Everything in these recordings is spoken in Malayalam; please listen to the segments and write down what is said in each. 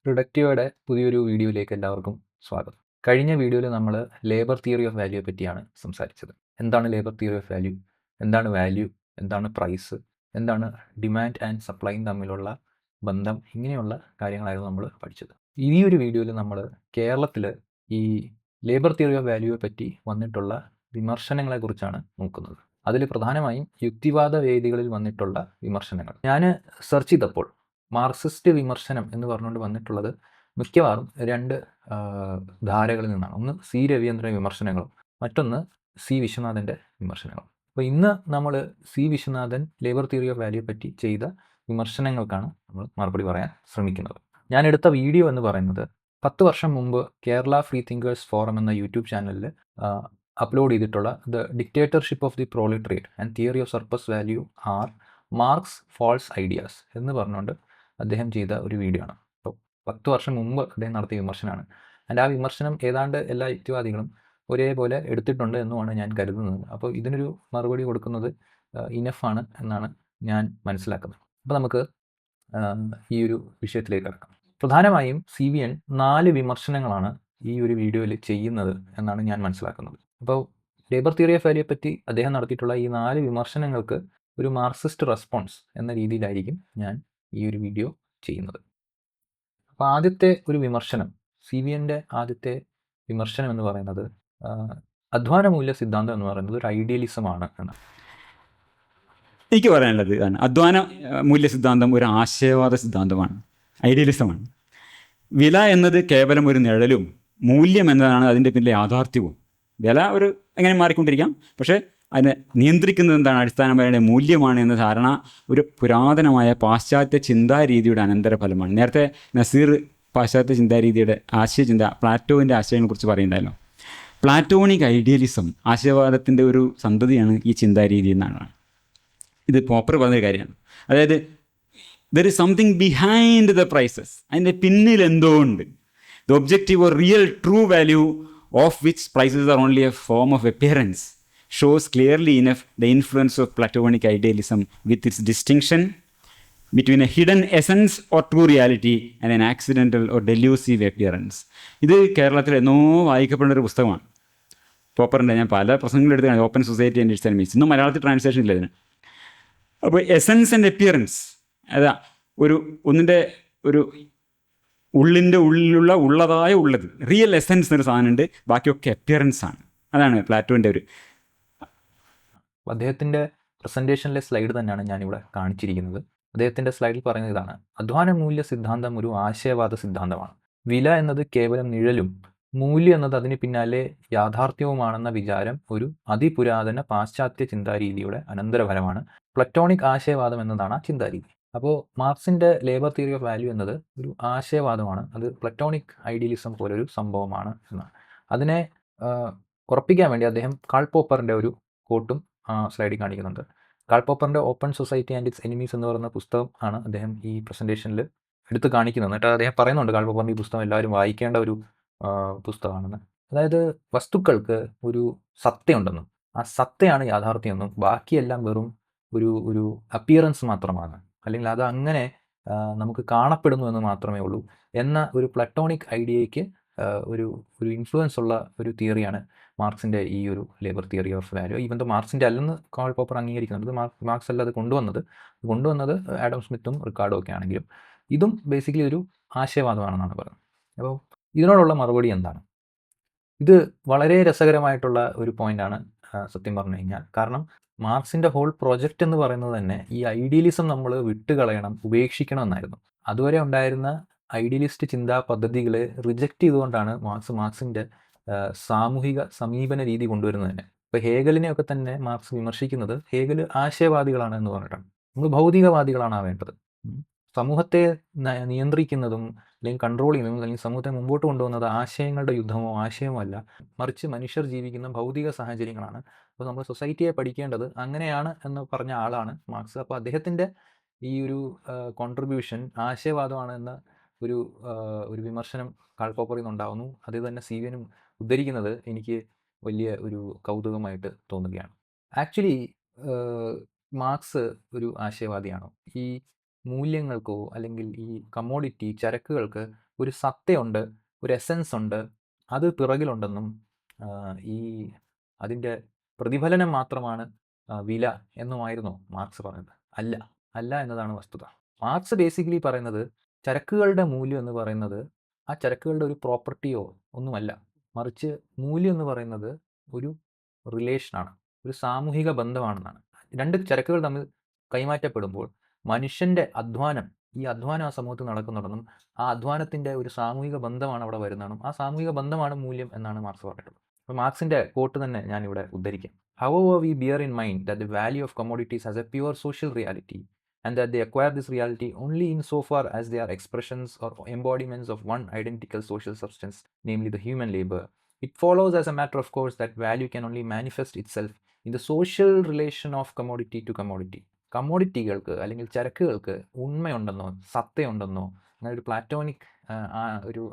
പ്രൊഡക്റ്റീവയുടെ പുതിയൊരു വീഡിയോയിലേക്ക് എല്ലാവർക്കും സ്വാഗതം. കഴിഞ്ഞ വീഡിയോയിൽ നമ്മൾ ലേബർ തിയറി ഓഫ് വാല്യൂയെ പറ്റിയാണ് സംസാരിച്ചത്. എന്താണ് ലേബർ തിയറി ഓഫ് വാല്യൂ, എന്താണ് വാല്യൂ, എന്താണ് പ്രൈസ്, എന്താണ് ഡിമാൻഡ് ആൻഡ് സപ്ലൈയും തമ്മിലുള്ള ബന്ധം, ഇങ്ങനെയുള്ള കാര്യങ്ങളായിരുന്നു നമ്മൾ പഠിച്ചത്. ഈ ഒരു വീഡിയോയിൽ നമ്മൾ കേരളത്തിൽ ഈ ലേബർ തിയറി ഓഫ് വാല്യൂയെ പറ്റി വന്നിട്ടുള്ള വിമർശനങ്ങളെക്കുറിച്ചാണ് നോക്കുന്നത്. അതിൽ പ്രധാനമായും യുക്തിവാദ വേദികളിൽ വന്നിട്ടുള്ള വിമർശനങ്ങൾ. ഞാൻ സെർച്ച് ചെയ്തപ്പോൾ മാർക്സിസ്റ്റ് വിമർശനം എന്ന് പറഞ്ഞുകൊണ്ട് വന്നിട്ടുള്ളത് മിക്കവാറും രണ്ട് ധാരകളിൽ നിന്നാണ്. ഒന്ന് സി രവീന്ദ്രൻ വിമർശനങ്ങളും മറ്റൊന്ന് സി വിശ്വനാഥൻ്റെ വിമർശനങ്ങളും. അപ്പോൾ ഇന്ന് നമ്മൾ C Viswanathan labour theory of value പറ്റി ചെയ്ത വിമർശനങ്ങൾക്കാണ് നമ്മൾ മറുപടി പറയാൻ ശ്രമിക്കുന്നത്. ഞാൻ എടുത്ത വീഡിയോ എന്ന് പറയുന്നത് 10 വർഷം മുമ്പ് കേരള ഫ്രീ തിങ്കേഴ്സ് ഫോറം എന്ന യൂട്യൂബ് ചാനലിൽ അപ്ലോഡ് ചെയ്തിട്ടുള്ള the dictatorship of the proletariat and theory of surplus value are Marx false ideas എന്ന് പറഞ്ഞുകൊണ്ട് അദ്ദേഹം ചെയ്ത ഒരു വീഡിയോ ആണ്. അപ്പോൾ 10 വർഷം മുമ്പ് അദ്ദേഹം നടത്തിയ വിമർശനമാണ്. ആ വിമർശനം ഏതാണ്ട് എല്ലാ യുക്തിവാദികളും ഒരേപോലെ എടുത്തിട്ടുണ്ട് എന്നുമാണ് ഞാൻ കരുതുന്നത്. അപ്പോൾ ഇതിനൊരു മറുപടി കൊടുക്കുന്നത് ഇനഫാണ് എന്നാണ് ഞാൻ മനസ്സിലാക്കുന്നത്. അപ്പോൾ നമുക്ക് ഈ ഒരു വിഷയത്തിലേക്ക് കിടക്കാം. പ്രധാനമായും CVN 4 വിമർശനങ്ങളാണ് ഈ ഒരു വീഡിയോയിൽ ചെയ്യുന്നത് എന്നാണ് ഞാൻ മനസ്സിലാക്കുന്നത്. അപ്പോൾ ലേബർ തിയറി ഓഫ് വാല്യൂയെ പറ്റി അദ്ദേഹം നടത്തിയിട്ടുള്ള ഈ 4 വിമർശനങ്ങൾക്ക് ഒരു മാർക്സിസ്റ്റ് റെസ്പോൺസ് എന്ന രീതിയിലായിരിക്കും ഞാൻ ഈ ഒരു വീഡിയോ ചെയ്യുന്നത്. അപ്പോൾ ആദ്യത്തെ ഒരു വിമർശനം, CVNൻ്റെ ആദ്യത്തെ വിമർശനം എന്ന് പറയുന്നത് അധ്വാന മൂല്യ സിദ്ധാന്തം എന്ന് പറയുന്നത് ഒരു ഐഡിയലിസമാണ് എന്നാണ്. എനിക്ക് പറയാനുള്ളത് അധ്വാന മൂല്യ സിദ്ധാന്തം ഒരു ആശയവാദ സിദ്ധാന്തമാണ്, ഐഡിയലിസമാണ്. വില എന്നത് കേവലം ഒരു നിഴലും മൂല്യം എന്നതാണ് അതിൻ്റെ പിന്നിലെ യാഥാർത്ഥ്യവും. വില ഒരു എങ്ങനെ മാറിക്കൊണ്ടിരിക്കാം, പക്ഷേ അതിനെ നിയന്ത്രിക്കുന്നത് എന്താണ്, അടിസ്ഥാനപരമായ മൂല്യമാണ് എന്ന ധാരണ ഒരു പുരാതനമായ പാശ്ചാത്യ ചിന്താരീതിയുടെ അനന്തരഫലമാണ്. നേരത്തെ നസീർ പാശ്ചാത്യ ചിന്താരീതിയുടെ ആശയചിന്ത, പ്ലാറ്റോവിൻ്റെ ആശയങ്ങളെക്കുറിച്ച് പറയുന്നുണ്ടല്ലോ. പ്ലാറ്റോണിക് ഐഡിയലിസം ആശയവാദത്തിൻ്റെ ഒരു സന്തതിയാണ് ഈ ചിന്താരീതി എന്നാണ്. ഇത് പോപ്പർ പറഞ്ഞൊരു കാര്യമാണ്. അതായത് there is something behind the prices, അതിൻ്റെ പിന്നിൽ എന്തോ ഉണ്ട്. The objective or real true value of which prices are only a form of appearance shows clearly enough the influence of Platonic idealism with its distinction between a hidden essence or true reality and an accidental or delusive appearance. ഇത് കേരളത്തിൽ എന്നോ വായിക്കപ്പെടുന്ന ഒരു പുസ്തകമാണ്, പോപ്പറിൻ്റെ. ഞാൻ പല പ്രസംഗങ്ങളെടുത്താണ്, open society and its enemies. ഇന്നും മലയാളത്തിൽ ട്രാൻസ്ലേഷൻ ഇല്ല ഇതിന്. അപ്പോൾ എസൻസ് ആൻഡ് അപ്പിയറൻസ്, അതാ ഒന്നിൻ്റെ ഒരു ഉള്ളിൻ്റെ ഉള്ളതായ ഉള്ളത്, റിയൽ എസൻസ് എന്നൊരു സാധനമുണ്ട്, ബാക്കിയൊക്കെ അപ്പിയറൻസ് ആണ്. അതാണ് പ്ലാറ്റോൻ്റെ ഒരു. അദ്ദേഹത്തിൻ്റെ പ്രസൻറ്റേഷനിലെ സ്ലൈഡ് തന്നെയാണ് ഞാനിവിടെ കാണിച്ചിരിക്കുന്നത്. അദ്ദേഹത്തിൻ്റെ സ്ലൈഡിൽ പറയുന്നത് ഇതാണ്: അധ്വാന മൂല്യ സിദ്ധാന്തം ഒരു ആശയവാദ സിദ്ധാന്തമാണ്. വില എന്നത് കേവലം നിഴലും മൂല്യം എന്നത് അതിന് പിന്നാലെ യാഥാർത്ഥ്യവുമാണെന്ന വിചാരം ഒരു അതിപുരാതന പാശ്ചാത്യ ചിന്താരീതിയുടെ അനന്തരഫലമാണ്. പ്ലറ്റോണിക് ആശയവാദം എന്നതാണ് ആ ചിന്താരീതി. അപ്പോൾ മാർക്സിൻ്റെ ലേബർ തിയറി ഓഫ് വാല്യൂ എന്നത് ഒരു ആശയവാദമാണ്, അത് പ്ലറ്റോണിക് ഐഡിയലിസം പോലൊരു സംഭവമാണ് എന്നാണ്. അതിനെ ഉറപ്പിക്കാൻ വേണ്ടി അദ്ദേഹം കാൾ പോപ്പറിൻ്റെ ഒരു കോട്ടും സ്ലൈഡിൽ കാണിക്കുന്നുണ്ട്. കാൾ പോപ്പറിൻ്റെ open society and its enemies എന്ന് പറയുന്ന പുസ്തകം ആണ് അദ്ദേഹം ഈ പ്രസൻറ്റേഷനിൽ എടുത്ത് കാണിക്കുന്നത്. എന്നിട്ട് അദ്ദേഹം പറയുന്നുണ്ട് കാൾ പോപ്പറിൻ്റെ ഈ പുസ്തകം എല്ലാവരും വായിക്കേണ്ട ഒരു പുസ്തകമാണെന്ന്. അതായത് വസ്തുക്കൾക്ക് ഒരു സത്തയുണ്ടെന്നും ആ സത്തയാണ് യാഥാർത്ഥ്യമെന്നും ബാക്കിയെല്ലാം വെറും ഒരു അപ്പിയറൻസ് മാത്രമാണ്, അല്ലെങ്കിൽ അത് അങ്ങനെ നമുക്ക് കാണപ്പെടുന്നു എന്ന് മാത്രമേ ഉള്ളൂ എന്ന ഒരു പ്ലറ്റോണിക് ഐഡിയയ്ക്ക് ഒരു ഇൻഫ്ലുവൻസ് ഉള്ള ഒരു തിയറിയാണ് മാർക്സിൻ്റെ ഈ ഒരു labour theory of value. Even മാർക്സിൻ്റെ അല്ലെന്ന് കാൾ പോപ്പർ അംഗീകരിക്കുന്നുണ്ട്. മാർക്സ് അല്ല അത് കൊണ്ടുവന്നത് ആഡം സ്മിത്തും റിക്കാർഡോ ഒക്കെ ആണെങ്കിലും ഇതും ബേസിക്കലി ഒരു ആശയവാദമാണെന്നാണ് പറയുന്നത്. അപ്പോൾ ഇതിനോടുള്ള മറുപടി എന്താണ്? ഇത് വളരെ രസകരമായിട്ടുള്ള ഒരു പോയിൻ്റാണ് സത്യം പറഞ്ഞു കഴിഞ്ഞാൽ. കാരണം മാർക്സിൻ്റെ ഹോൾ പ്രൊജക്റ്റ് എന്ന് പറയുന്നത് തന്നെ ഈ ഐഡിയലിസം നമ്മൾ വിട്ടുകളയണം, ഉപേക്ഷിക്കണം എന്നായിരുന്നു. അതുവരെ ഉണ്ടായിരുന്ന ഐഡിയലിസ്റ്റ് ചിന്താ പദ്ധതികളെ റിജക്റ്റ് ചെയ്തുകൊണ്ടാണ് മാർക്സിൻ്റെ സാമൂഹിക സമീപന രീതി കൊണ്ടുവരുന്നത് തന്നെ. ഇപ്പോൾ ഹേഗലിനെയൊക്കെ തന്നെ മാർക്സ് വിമർശിക്കുന്നത് ഹേഗൽ ആശയവാദികളാണ് എന്ന് പറഞ്ഞിട്ടാണ്. നമ്മൾ ഭൗതികവാദികളാണ് വേണ്ടത്. സമൂഹത്തെ നിയന്ത്രിക്കുന്നതും അല്ലെങ്കിൽ കൺട്രോൾ ചെയ്യുന്നതും അല്ലെങ്കിൽ സമൂഹത്തെ മുമ്പോട്ട് കൊണ്ടുപോകുന്നത് ആശയങ്ങളുടെ യുദ്ധമോ ആശയമോ അല്ല, മറിച്ച് മനുഷ്യർ ജീവിക്കുന്ന ഭൗതിക സാഹചര്യങ്ങളാണ്. അപ്പോൾ നമ്മൾ സൊസൈറ്റിയെ പഠിക്കേണ്ടത് അങ്ങനെയാണ് എന്ന് പറഞ്ഞ ആളാണ് മാർക്സ്. അപ്പോൾ അദ്ദേഹത്തിൻ്റെ ഈ ഒരു കോൺട്രിബ്യൂഷൻ ആശയവാദമാണ് എന്ന ഒരു വിമർശനം കാൾ പോപ്പറിൽ നിന്നുണ്ടാകുന്നു. അത് തന്നെ CVNും ഉദ്ധരിക്കുന്നത് എനിക്ക് വലിയ ഒരു കൗതുകമായിട്ട് തോന്നുകയാണ്. ആക്ച്വലി മാർക്സ് ഒരു ആശയവാദിയാണോ? ഈ മൂല്യങ്ങൾക്കോ അല്ലെങ്കിൽ ഈ കമ്മോഡിറ്റി ചരക്കുകൾക്ക് ഒരു സത്തയുണ്ട്, ഒരു എസൻസ് ഉണ്ട്, അത് പിറകിലുണ്ടെന്നും ഈ അതിൻ്റെ പ്രതിഫലനം മാത്രമാണ് വില എന്നുമായിരുന്നോ മാർക്സ് പറയുന്നത്? അല്ല, അല്ല എന്നതാണ് വസ്തുത. മാർക്സ് ബേസിക്കലി പറയുന്നത് ചരക്കുകളുടെ മൂല്യം എന്ന് പറയുന്നത് ആ ചരക്കുകളുടെ ഒരു പ്രോപ്പർട്ടിയോ ഒന്നുമല്ല, മറിച്ച് മൂല്യം എന്ന് പറയുന്നത് ഒരു റിലേഷനാണ്, ഒരു സാമൂഹിക ബന്ധമാണെന്നാണ്. രണ്ട് ചരക്കുകൾ തമ്മിൽ കൈമാറ്റപ്പെടുമ്പോൾ മനുഷ്യൻ്റെ അധ്വാനം, ഈ അധ്വാനം ആ സമൂഹത്തിൽ നടക്കുന്നുണ്ടെന്നും ആ അധ്വാനത്തിൻ്റെ ഒരു സാമൂഹിക ബന്ധമാണ് അവിടെ വരുന്നതെന്നും ആ സാമൂഹിക ബന്ധമാണ് മൂല്യം എന്നാണ് മാർക്സ് പറഞ്ഞിട്ടുള്ളത്. അപ്പോൾ മാർക്സിൻ്റെ കോട്ട് തന്നെ ഞാനിവിടെ ഉദ്ധരിക്കാം. However, we bear in mind that the value of commodities has a pure social reality and that they acquire this reality only insofar as they are expressions or embodiments of one identical social substance, namely the human labor. It follows as a matter of course that value can only manifest itself in the social relation of commodity to commodity. കമ്മോഡിറ്റികൾക്ക് അല്ലെങ്കിൽ ചരക്കുകൾക്ക് ഉണ്മയുണ്ടെന്നോ സത്തയുണ്ടെന്നോ അങ്ങനെ ഒരു പ്ലാറ്റോണിക് ഒരു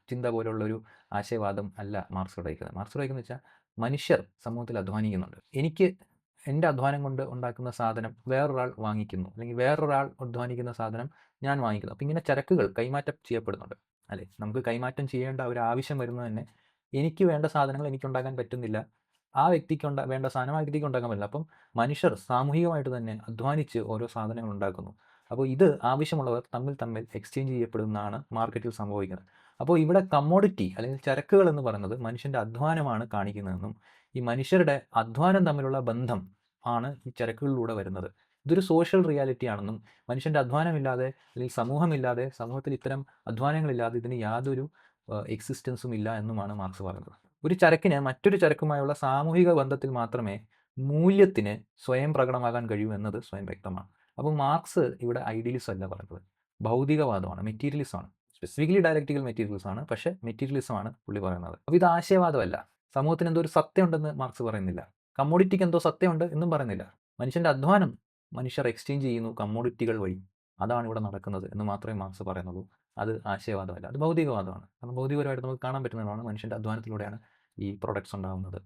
ചിന്ത പോലുള്ളൊരു ആശയവാദം അല്ല മാർക്സ് ഉടയിക്കുന്നത്. മാർക്സ് ഉടയിക്കുന്നത് വെച്ചാൽ മനുഷ്യർ സമൂഹത്തിൽ അധ്വാനിക്കുന്നുണ്ട്. എനിക്ക് എൻ്റെ അധ്വാനം കൊണ്ട് ഉണ്ടാക്കുന്ന സാധനം വേറൊരാൾ വാങ്ങിക്കുന്നു, അല്ലെങ്കിൽ വേറൊരാൾ അധ്വാനിക്കുന്ന സാധനം ഞാൻ വാങ്ങിക്കുന്നു. അപ്പോൾ ഇങ്ങനെ ചരക്കുകൾ കൈമാറ്റം ചെയ്യപ്പെടുന്നുണ്ട് അല്ലേ? നമുക്ക് കൈമാറ്റം ചെയ്യേണ്ട ഒരു ആവശ്യം വരുന്നത് തന്നെ എനിക്ക് വേണ്ട സാധനങ്ങൾ എനിക്കുണ്ടാക്കാൻ പറ്റുന്നില്ല, ആ വ്യക്തിക്ക് വേണ്ട സാധനം ആ വ്യക്തിക്ക് ഉണ്ടാക്കാൻ പറ്റില്ല. അപ്പം മനുഷ്യർ സാമൂഹികമായിട്ട് തന്നെ അധ്വാനിച്ച് ഓരോ സാധനങ്ങൾ ഉണ്ടാക്കുന്നു. അപ്പോൾ ഇത് ആവശ്യമുള്ളവർ തമ്മിൽ എക്സ്ചേഞ്ച് ചെയ്യപ്പെടുന്നതാണ് മാർക്കറ്റിൽ സംഭവിക്കുന്നത്. അപ്പോൾ ഇവിടെ കമ്മോഡിറ്റി അല്ലെങ്കിൽ ചരക്കുകൾ എന്ന് പറയുന്നത് മനുഷ്യൻ്റെ അധ്വാനമാണ് കാണിക്കുന്നതെന്നും ഈ മനുഷ്യരുടെ അധ്വാനം തമ്മിലുള്ള ബന്ധം ആണ് ഈ ചരക്കുകളിലൂടെ വരുന്നത്. ഇതൊരു സോഷ്യൽ റിയാലിറ്റി ആണെന്നും മനുഷ്യൻ്റെ അധ്വാനമില്ലാതെ അല്ലെങ്കിൽ സമൂഹമില്ലാതെ, സമൂഹത്തിൽ ഇത്തരം അധ്വാനങ്ങളില്ലാതെ ഇതിന് യാതൊരു എക്സിസ്റ്റൻസും ഇല്ല എന്നുമാണ് മാർക്സ് പറയുന്നത്. ഒരു ചരക്കിന് മറ്റൊരു ചരക്കുമായുള്ള സാമൂഹിക ബന്ധത്തിൽ മാത്രമേ മൂല്യത്തിന് സ്വയം പ്രകടമാകാൻ കഴിയൂ എന്നത് സ്വയം വ്യക്തമാണ്. അപ്പോൾ മാർക്സ് ഇവിടെ ഐഡിയലിസം അല്ല പറയുന്നത്, ഭൗതികവാദമാണ്, മെറ്റീരിയലിസമാണ്. സ്പെസിഫിക്കലി ഡയലക്റ്റിക്കൽ മെറ്റീരിയലിസം ആണ്, പക്ഷേ മെറ്റീരിയലിസമാണ് പുള്ളി പറയുന്നത്. അപ്പോൾ ഇത് ആശയവാദമല്ല. സമൂഹത്തിന് എന്തോ ഒരു സത്യമുണ്ടെന്ന് മാർക്സ് പറയുന്നില്ല, കമ്മോഡിറ്റിക്ക് എന്തോ സത്യമുണ്ട് എന്നും പറയുന്നില്ല. മനുഷ്യൻ്റെ അധ്വാനം മനുഷ്യർ എക്സ്ചേഞ്ച് ചെയ്യുന്നു കമ്മോഡിറ്റികൾ വഴി, അതാണ് ഇവിടെ നടക്കുന്നത് എന്ന് മാത്രമേ മാർക്സ് പറയുന്നുള്ളൂ. അത് ആശയവാദമല്ല, അത് ഭൗതികവാദമാണ്. കാരണം ഭൗതികപരമായിട്ട് നമുക്ക് കാണാൻ പറ്റുന്നതാണ് മനുഷ്യൻ്റെ അധ്വാനത്തിലൂടെയാണ് ഈ പ്രോഡക്ട്സ് ഉണ്ടാകുന്നത്,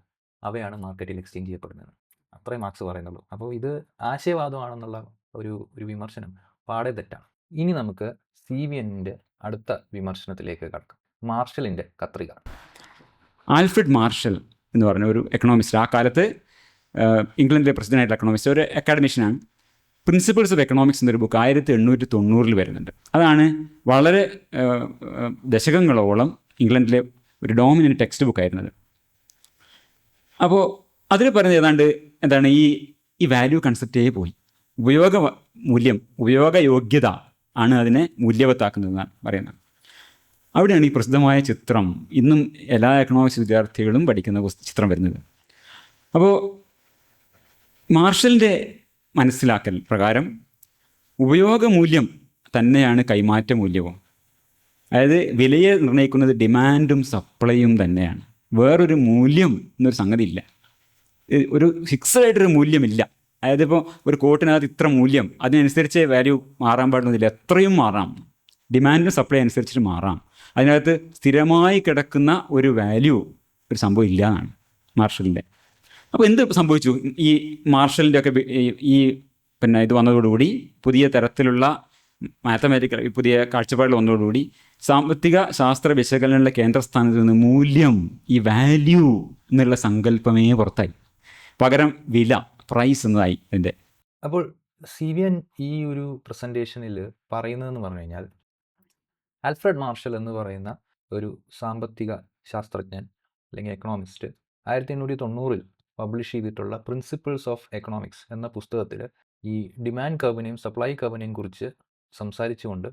അവയാണ് മാർക്കറ്റിൽ എക്സ്ചേഞ്ച് ചെയ്യപ്പെടുന്നത്. അത്രേ മാർക്സ് പറയുന്നുള്ളൂ. അപ്പോൾ ഇത് ആശയവാദമാണെന്നുള്ള ഒരു വിമർശനം പാടെ തെറ്റാണ്. ഇനി നമുക്ക് CVNൻ്റെ അടുത്ത വിമർശനത്തിലേക്ക് കടക്കാം. മാർഷലിൻ്റെ കത്രിക. ആൽഫ്രഡ് മാർഷൽ എന്ന് പറഞ്ഞ ഒരു എക്കണോമിസ്റ്റ്, ആ കാലത്ത് ഇംഗ്ലണ്ടിലെ പ്രസിഡൻ്റായിട്ടുള്ള എക്കണോമിസ്റ്റ്, ഒരു അക്കാഡമിഷ്യനാണ്. പ്രിൻസിപ്പിൾസ് ഓഫ് എക്കണോമിക്സ് എന്നൊരു ബുക്ക് 1890 വരുന്നുണ്ട്. അതാണ് വളരെ ദശകങ്ങളോളം ഇംഗ്ലണ്ടിലെ ഒരു ഡോമിനൻ്റ് ടെക്സ്റ്റ് ബുക്കായിരുന്നത്. അപ്പോൾ അതിൽ പറയുന്നത് എന്താണ് ഈ വാല്യൂ കൺസെപ്റ്റേ പോയി, ഉപയോഗയോഗ്യത ആണ് അതിനെ മൂല്യവത്താക്കുന്നതെന്നാണ് പറയുന്നത്. അവിടെയാണ് ഈ പ്രസിദ്ധമായ ചിത്രം ഇന്നും എല്ലാ എക്കണോമിക്സ് വിദ്യാർത്ഥികളും പഠിക്കുന്ന ചിത്രം വരുന്നത്. അപ്പോൾ മാർഷലിൻ്റെ മനസ്സിലാക്കൽ പ്രകാരം ഉപയോഗമൂല്യം തന്നെയാണ് കൈമാറ്റ മൂല്യവും. അതായത് വിലയെ നിർണ്ണയിക്കുന്നത് ഡിമാൻഡും സപ്ലൈയും തന്നെയാണ്, വേറൊരു മൂല്യം എന്നൊരു സംഗതി ഇല്ല, ഒരു ഫിക്സഡ് ആയിട്ടൊരു മൂല്യമില്ല. അതായത് ഇപ്പോൾ ഒരു കോട്ടിനകത്ത് ഇത്ര മൂല്യം, അതിനനുസരിച്ച് വാല്യൂ മാറാൻ പാടുന്നില്ല, എത്രയും മാറാം, ഡിമാൻഡും സപ്ലൈ അനുസരിച്ചിട്ട് മാറാം. അതിനകത്ത് സ്ഥിരമായി കിടക്കുന്ന ഒരു വാല്യൂ ഒരു സംഭവം ഇല്ല എന്നാണ് മാർഷലിൻ്റെ. അപ്പോൾ എന്ത് സംഭവിച്ചു? ഈ മാർഷലിൻ്റെ ഒക്കെ ഈ ഇത് വന്നതോടുകൂടി, പുതിയ തരത്തിലുള്ള മാത്തമാറ്റിക്കൽ പുതിയ കാഴ്ചപ്പാടുകൾ വന്നതോടുകൂടി സാമ്പത്തിക ശാസ്ത്ര വിശകലനങ്ങളുടെ കേന്ദ്രസ്ഥാനത്ത് നിന്ന് മൂല്യം, ഈ വാല്യൂ എന്നുള്ള സങ്കല്പമേ പുറത്തായി. പകരം വില, പ്രൈസ് എന്നതായി ഇതിൻ്റെ. അപ്പോൾ CVN ഈ ഒരു പ്രസൻറ്റേഷനിൽ പറയുന്നതെന്ന് പറഞ്ഞു കഴിഞ്ഞാൽ, ആൽഫ്രഡ് മാർഷൽ എന്ന് പറയുന്ന ഒരു സാമ്പത്തിക ശാസ്ത്രജ്ഞൻ അല്ലെങ്കിൽ എക്കണോമിസ്റ്റ് 1890 പബ്ലിഷ് ചെയ്തിട്ടുള്ള പ്രിൻസിപ്പിൾസ് ഓഫ് എക്കണോമിക്സ് എന്ന പുസ്തകത്തിൽ ഈ ഡിമാൻഡ് കർവിനെയും സപ്ലൈ കർവിനെയും കുറിച്ച് സംസാരിച്ചുകൊണ്ട്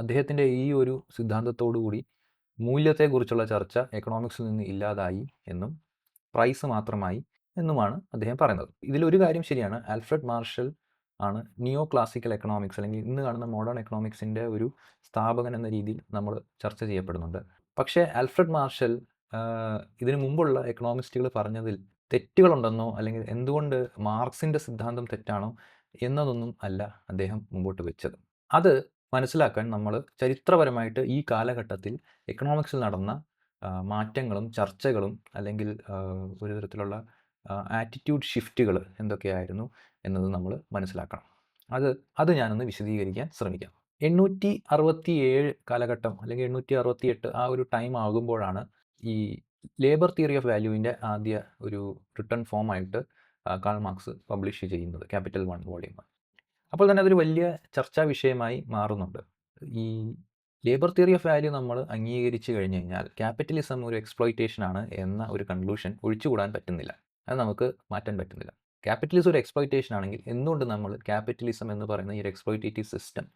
അദ്ദേഹത്തിൻ്റെ ഈ ഒരു സിദ്ധാന്തത്തോടുകൂടി മൂല്യത്തെക്കുറിച്ചുള്ള ചർച്ച എക്കണോമിക്സിൽ നിന്ന് ഇല്ലാതായി എന്നും പ്രൈസ് മാത്രമായി എന്നുമാണ് അദ്ദേഹം പറയുന്നത്. ഇതിലൊരു കാര്യം ശരിയാണ്, ആൽഫ്രഡ് മാർഷൽ ആണ് നിയോ ക്ലാസിക്കൽ എക്കണോമിക്സ് അല്ലെങ്കിൽ ഇന്ന് കാണുന്ന മോഡേൺ എക്കണോമിക്സിൻ്റെ ഒരു സ്ഥാപകൻ എന്ന രീതിയിൽ നമ്മൾ ചർച്ച ചെയ്യപ്പെടുന്നുണ്ട്. പക്ഷേ ആൽഫ്രഡ് മാർഷൽ ഇതിനു മുമ്പുള്ള എക്കണോമിസ്റ്റുകൾ പറഞ്ഞതിൽ തെറ്റുകളുണ്ടെന്നോ അല്ലെങ്കിൽ എന്തുകൊണ്ട് മാർക്സിൻ്റെ സിദ്ധാന്തം തെറ്റാണോ എന്നതൊന്നും അല്ല അദ്ദേഹം മുമ്പോട്ട് വെച്ചത്. അത് മനസ്സിലാക്കാൻ നമ്മൾ ചരിത്രപരമായിട്ട് ഈ കാലഘട്ടത്തിൽ എക്കണോമിക്സിൽ നടന്ന മാറ്റങ്ങളും ചർച്ചകളും അല്ലെങ്കിൽ ഒരു തരത്തിലുള്ള ആറ്റിറ്റ്യൂഡ് ഷിഫ്റ്റുകൾ എന്തൊക്കെയായിരുന്നു എന്നത് നമ്മൾ മനസ്സിലാക്കണം. അത് ഞാനൊന്ന് വിശദീകരിക്കാൻ ശ്രമിക്കാം. 867 കാലഘട്ടം അല്ലെങ്കിൽ 868 ആ ഒരു ടൈം ആകുമ്പോഴാണ് ഈ ലേബർ തിയറി ഓഫ് വാല്യൂവിൻ്റെ ആദ്യ ഒരു റിട്ടൺ ഫോമായിട്ട് കാൾ മാർക്സ് പബ്ലിഷ് ചെയ്യുന്നത്, ക്യാപിറ്റൽ 1 വോളിയം 1. അപ്പോൾ തന്നെ അതൊരു വലിയ ചർച്ചാ വിഷയമായി മാറുന്നുണ്ട്. ഈ ലേബർ തിയറി ഓഫ് വാല്യൂ നമ്മൾ അംഗീകരിച്ച് കഴിഞ്ഞ് കഴിഞ്ഞാൽ ക്യാപിറ്റലിസം ഒരു എക്സ്പ്ലോയിറ്റേഷൻ ആണ് എന്ന ഒരു കൺക്ലൂഷൻ ഒഴിച്ചുകൂടാൻ പറ്റുന്നില്ല. അത് നമുക്ക് മാറ്റാൻ പറ്റുന്നില്ല. ക്യാപിറ്റലിസം ഒരു എക്സ്പ്ലോയിറ്റേഷൻ ആണെങ്കിൽ എന്തുകൊണ്ട് നമ്മൾ ക്യാപിറ്റലിസം എന്ന് പറയുന്ന ഈ ഒരു എക്സ്പ്ലോയിറ്റേറ്റീവ് സിസ്റ്റം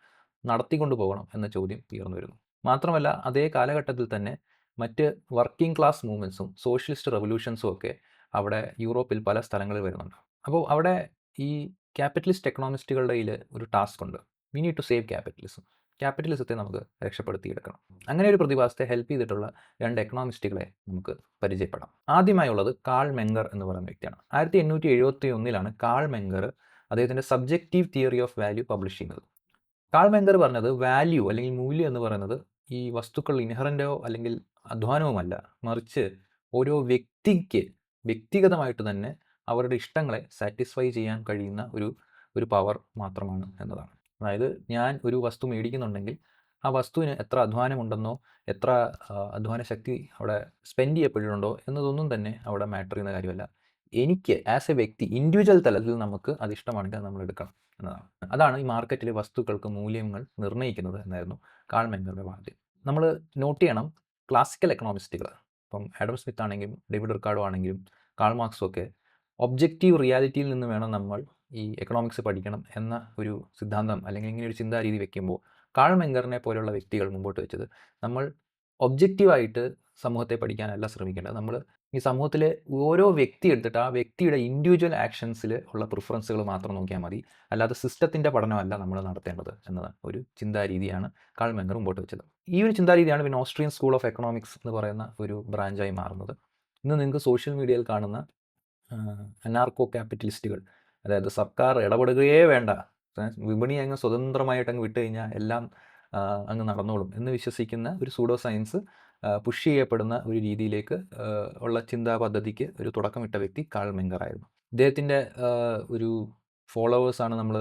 നടത്തിക്കൊണ്ട് പോകണം എന്ന ചോദ്യം ഉയർന്നു വരുന്നു. മാത്രമല്ല അതേ കാലഘട്ടത്തിൽ തന്നെ മറ്റ് വർക്കിംഗ് ക്ലാസ് മൂവ്മെൻറ്റ്സും സോഷ്യലിസ്റ്റ് റെവല്യൂഷൻസും ഒക്കെ അവിടെ യൂറോപ്പിൽ പല സ്ഥലങ്ങളിൽ വരുന്നുണ്ട്. അപ്പോൾ അവിടെ ഈ ക്യാപിറ്റലിസ്റ്റ് എക്കണോമിസ്റ്റുകളുടെ കയ്യിൽ ഒരു ടാസ്ക് ഉണ്ട്. We need to save capitalism. ക്യാപിറ്റലിസത്തെ നമുക്ക് രക്ഷപ്പെടുത്തിയെടുക്കണം. അങ്ങനെ ഒരു പ്രതിഭാസത്തെ ഹെൽപ്പ് ചെയ്തിട്ടുള്ള 2 എക്കണോമിസ്റ്റുകളെ നമുക്ക് പരിചയപ്പെടാം. ആദ്യമായുള്ളത് കാൾ മെങ്കർ എന്ന് പറയുന്ന വ്യക്തിയാണ്. 1871 കാൾ മെങ്കർ അദ്ദേഹത്തിൻ്റെ subjective theory of value publish ചെയ്യുന്നത്. കാൾ മെങ്കർ പറഞ്ഞത് വാല്യൂ അല്ലെങ്കിൽ മൂല്യം എന്ന് പറയുന്നത് ഈ വസ്തുക്കൾ ഇൻഹറൻറ്റോ അല്ലെങ്കിൽ അധ്വാനവുമല്ല, മറിച്ച് ഓരോ വ്യക്തിക്ക് വ്യക്തിഗതമായിട്ട് തന്നെ അവരുടെ ഇഷ്ടങ്ങളെ സാറ്റിസ്ഫൈ ചെയ്യാൻ കഴിയുന്ന ഒരു പവർ മാത്രമാണ് എന്നതാണ്. അതായത് ഞാൻ ഒരു വസ്തു മേടിക്കുന്നുണ്ടെങ്കിൽ ആ വസ്തുവിന് എത്ര അധ്വാനമുണ്ടെന്നോ എത്ര അധ്വാന ശക്തി അവിടെ സ്പെൻഡ് ചെയ്യപ്പെട്ടിട്ടുണ്ടോ എന്നതൊന്നും തന്നെ അവിടെ മാറ്റർ ചെയ്യുന്ന കാര്യമല്ല. എനിക്ക് ആസ് എ വ്യക്തി ഇൻഡിവിജ്വൽ തലത്തിൽ നമുക്ക് അത് ഇഷ്ടമാണെങ്കിൽ അത് നമ്മൾ എടുക്കണം എന്നതാണ്. അതാണ് ഈ മാർക്കറ്റിൽ വസ്തുക്കൾക്ക് മൂല്യങ്ങൾ നിർണ്ണയിക്കുന്നത് എന്നായിരുന്നു കാൾ മെങ്കറുടെ വാദം. നമ്മൾ നോട്ട് ചെയ്യണം, ക്ലാസിക്കൽ എക്കണോമിസ്റ്റുകൾ ഇപ്പം ആഡം സ്മിത്ത് ആണെങ്കിലും ഡേവിഡ് റിക്കാർഡോ ആണെങ്കിലും കാൾ മാർക്സും ഒക്കെ ഒബ്ജക്റ്റീവ് റിയാലിറ്റിയിൽ നിന്ന് വേണം നമ്മൾ ഈ എക്കണോമിക്സ് പഠിക്കണം എന്ന ഒരു സിദ്ധാന്തം അല്ലെങ്കിൽ ഇങ്ങനെ ഒരു ചിന്താരീതി വെക്കുമ്പോൾ കാൾ മെങ്കറിനെ പോലെയുള്ള വ്യക്തികൾ മുമ്പോട്ട് വെച്ചത് നമ്മൾ ഒബ്ജക്റ്റീവായിട്ട് സമൂഹത്തെ പഠിക്കാനല്ല ശ്രമിക്കേണ്ടത്. നമ്മൾ ഈ സമൂഹത്തിലെ ഓരോ വ്യക്തി എടുത്തിട്ട് ആ വ്യക്തിയുടെ ഇൻഡിവിജ്വൽ ആക്ഷൻസിൽ ഉള്ള പ്രിഫറൻസുകൾ മാത്രം നോക്കിയാൽ മതി, അല്ലാതെ സിസ്റ്റത്തിൻ്റെ പഠനമല്ല നമ്മൾ നടത്തേണ്ടത് എന്നത് ഒരു ചിന്താരീതിയാണ് കാൾ മെങ്കർ മുമ്പോട്ട് വെച്ചത്. ഈ ഒരു ചിന്താരീതിയാണ് പിന്നെ ഓസ്ട്രിയൻ സ്കൂൾ ഓഫ് എക്കണോമിക്സ് എന്ന് പറയുന്ന ഒരു ബ്രാഞ്ചായി മാറുന്നത്. ഇന്ന് നിങ്ങൾക്ക് സോഷ്യൽ മീഡിയയിൽ കാണുന്ന അനാർക്കോ ക്യാപിറ്റലിസ്റ്റുകൾ, അതായത് സർക്കാർ ഇടപെടുകയേ വേണ്ട, വിപണി അങ്ങ് സ്വതന്ത്രമായിട്ട് അങ്ങ് വിട്ട് കഴിഞ്ഞാൽ എല്ലാം അങ്ങ് നടന്നോളും എന്ന് വിശ്വസിക്കുന്ന ഒരു സൂഡോ സയൻസ് പുഷ് ചെയ്യപ്പെടുന്ന ഒരു രീതിയിലേക്ക് ഉള്ള ചിന്താ പദ്ധതിക്ക് ഒരു തുടക്കമിട്ട വ്യക്തി കാൾ മെങ്കർ ആയിരുന്നു. ഇദ്ദേഹത്തിൻ്റെ ഒരു ഫോളോവേഴ്സാണ് നമ്മൾ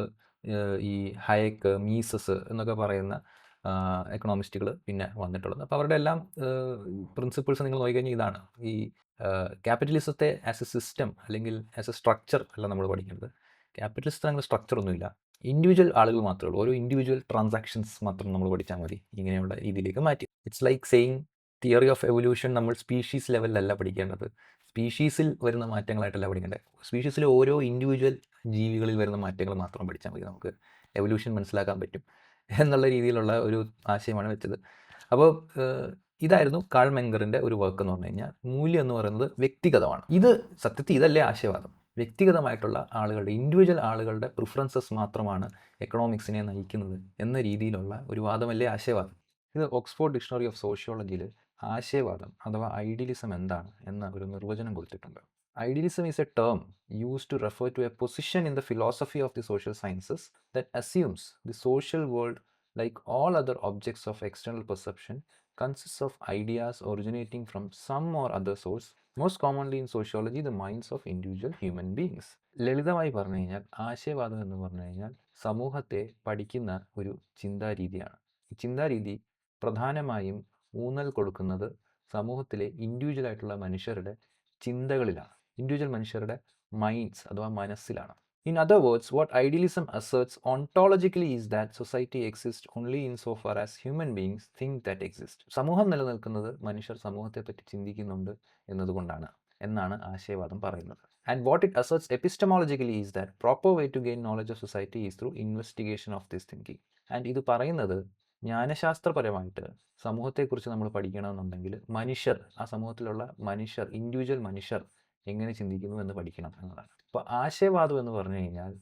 ഈ ഹയക്ക്, മീസസ് എന്നൊക്കെ പറയുന്ന എക്കണോമിസ്റ്റുകൾ പിന്നെ വന്നിട്ടുള്ളത്. അപ്പോൾ അവരുടെ എല്ലാം പ്രിൻസിപ്പിൾസ് നിങ്ങൾ നോക്കിക്കഴിഞ്ഞാൽ ഇതാണ്. ഈ ക്യാപിറ്റലിസത്തെ ആസ് എ സിസ്റ്റം അല്ലെങ്കിൽ ആസ് എ സ്ട്രക്ചർ അല്ല നമ്മൾ പഠിക്കേണ്ടത്. ക്യാപിറ്റലിസത്തിന് അങ്ങനെ സ്ട്രക്ചറൊന്നുമില്ല, ഇൻഡിവിജ്വൽ ആളുകൾ മാത്രമേ ഉള്ളൂ, ഓരോ ഇൻഡിവിജ്വൽ ട്രാൻസാക്ഷൻസ് മാത്രം നമ്മൾ പഠിച്ചാൽ മതി ഇങ്ങനെയുള്ള രീതിയിലേക്ക് മാറ്റി. It's like saying theory of evolution നമ്മൾ സ്പീഷീസ് ലെവലിലല്ല പഠിക്കേണ്ടത്, സ്പീഷീസിൽ വരുന്ന മാറ്റങ്ങളായിട്ടല്ല പഠിക്കേണ്ടത്. സ്പീഷീസിലെ ഓരോ ഇൻഡിവിജ്വൽ ജീവികളിൽ വരുന്ന മാറ്റങ്ങൾ മാത്രം പഠിച്ചാൽ മതി, നമുക്ക് എവല്യൂഷൻ മനസ്സിലാക്കാൻ പറ്റും എന്നുള്ള രീതിയിലുള്ള ഒരു ആശയമാണ് വെച്ചത്. അപ്പോൾ ഇതായിരുന്നു കാൾ മെങ്കറിൻ്റെ ഒരു വർക്ക് എന്ന് പറഞ്ഞു കഴിഞ്ഞാൽ. മൂല്യം എന്ന് പറയുന്നത് വ്യക്തിഗതമാണ്. ഇത് സത്യത്തിൽ ഇതല്ലേ ആശയവാദം. വ്യക്തിഗതമായിട്ടുള്ള ആളുകളുടെ, ഇൻഡിവിജ്വൽ ആളുകളുടെ പ്രിഫറൻസസ് മാത്രമാണ് എക്കണോമിക്സിനെ നയിക്കുന്നത് എന്ന രീതിയിലുള്ള ഒരു വാദമല്ലേ ആശയവാദം. ഇത് ഓക്സ്ഫോർഡ് ഡിക്ഷണറി ഓഫ് സോഷ്യോളജിയിൽ ആശയവാദം അഥവാ ഐഡിയലിസം എന്താണ് എന്ന ഒരു നിർവചനം കൊടുത്തിട്ടുണ്ട്. Idealism is a term used to refer to a position in the philosophy of the social sciences that assumes the social world, like all other objects of external perception, consists of ideas originating from some or other source, most commonly in sociology the minds of individual human beings. ലളിതമായി പറഞ്ഞു കഴിഞ്ഞാൽ ആശയവാദം എന്ന് പറഞ്ഞു കഴിഞ്ഞാൽ സമൂഹത്തെ പഠിക്കുന്ന ഒരു ചിന്താരീതിയാണ്. ഈ ചിന്താരീതി പ്രധാനമായും ഊന്നൽ കൊടുക്കുന്നത് സമൂഹത്തിലെ ഇൻഡിവിജ്വൽ ആയിട്ടുള്ള മനുഷ്യരുടെ ചിന്തകളിലാണ്, ഇൻഡിവിജ്വൽ മനുഷ്യരുടെ മൈൻഡ്സ് അഥവാ മനസ്സിലാണ്. In other words, what idealism asserts ontologically is that society exists only insofar as human beings think that exist. സമൂഹം നിലനിൽക്കുന്നത് മനുഷ്യർ സമൂഹത്തെപ്പറ്റി ചിന്തിക്കുന്നുണ്ട് എന്നതുകൊണ്ടാണ് എന്നാണ് ആശയവാദം പറയുന്നത്. And what it asserts epistemologically is that proper way to gain knowledge of society is through investigation of this thinking. And ഇത് പറയുന്നത് ജ്ഞാനശാസ്ത്രപരമായിട്ട് സമൂഹത്തെക്കുറിച്ച് നമ്മൾ പഠിക്കണമെന്നുണ്ടെങ്കിൽ മനുഷ്യർ, ആ സമൂഹത്തിലുള്ള മനുഷ്യർ, ഇൻഡിവിജ്വൽ മനുഷ്യർ എങ്ങനെ ചിന്തിക്കുന്നു എന്ന് പഠിക്കണം എന്നതാണ്. അപ്പോൾ ആശയവാദം എന്ന് പറഞ്ഞു കഴിഞ്ഞാൽ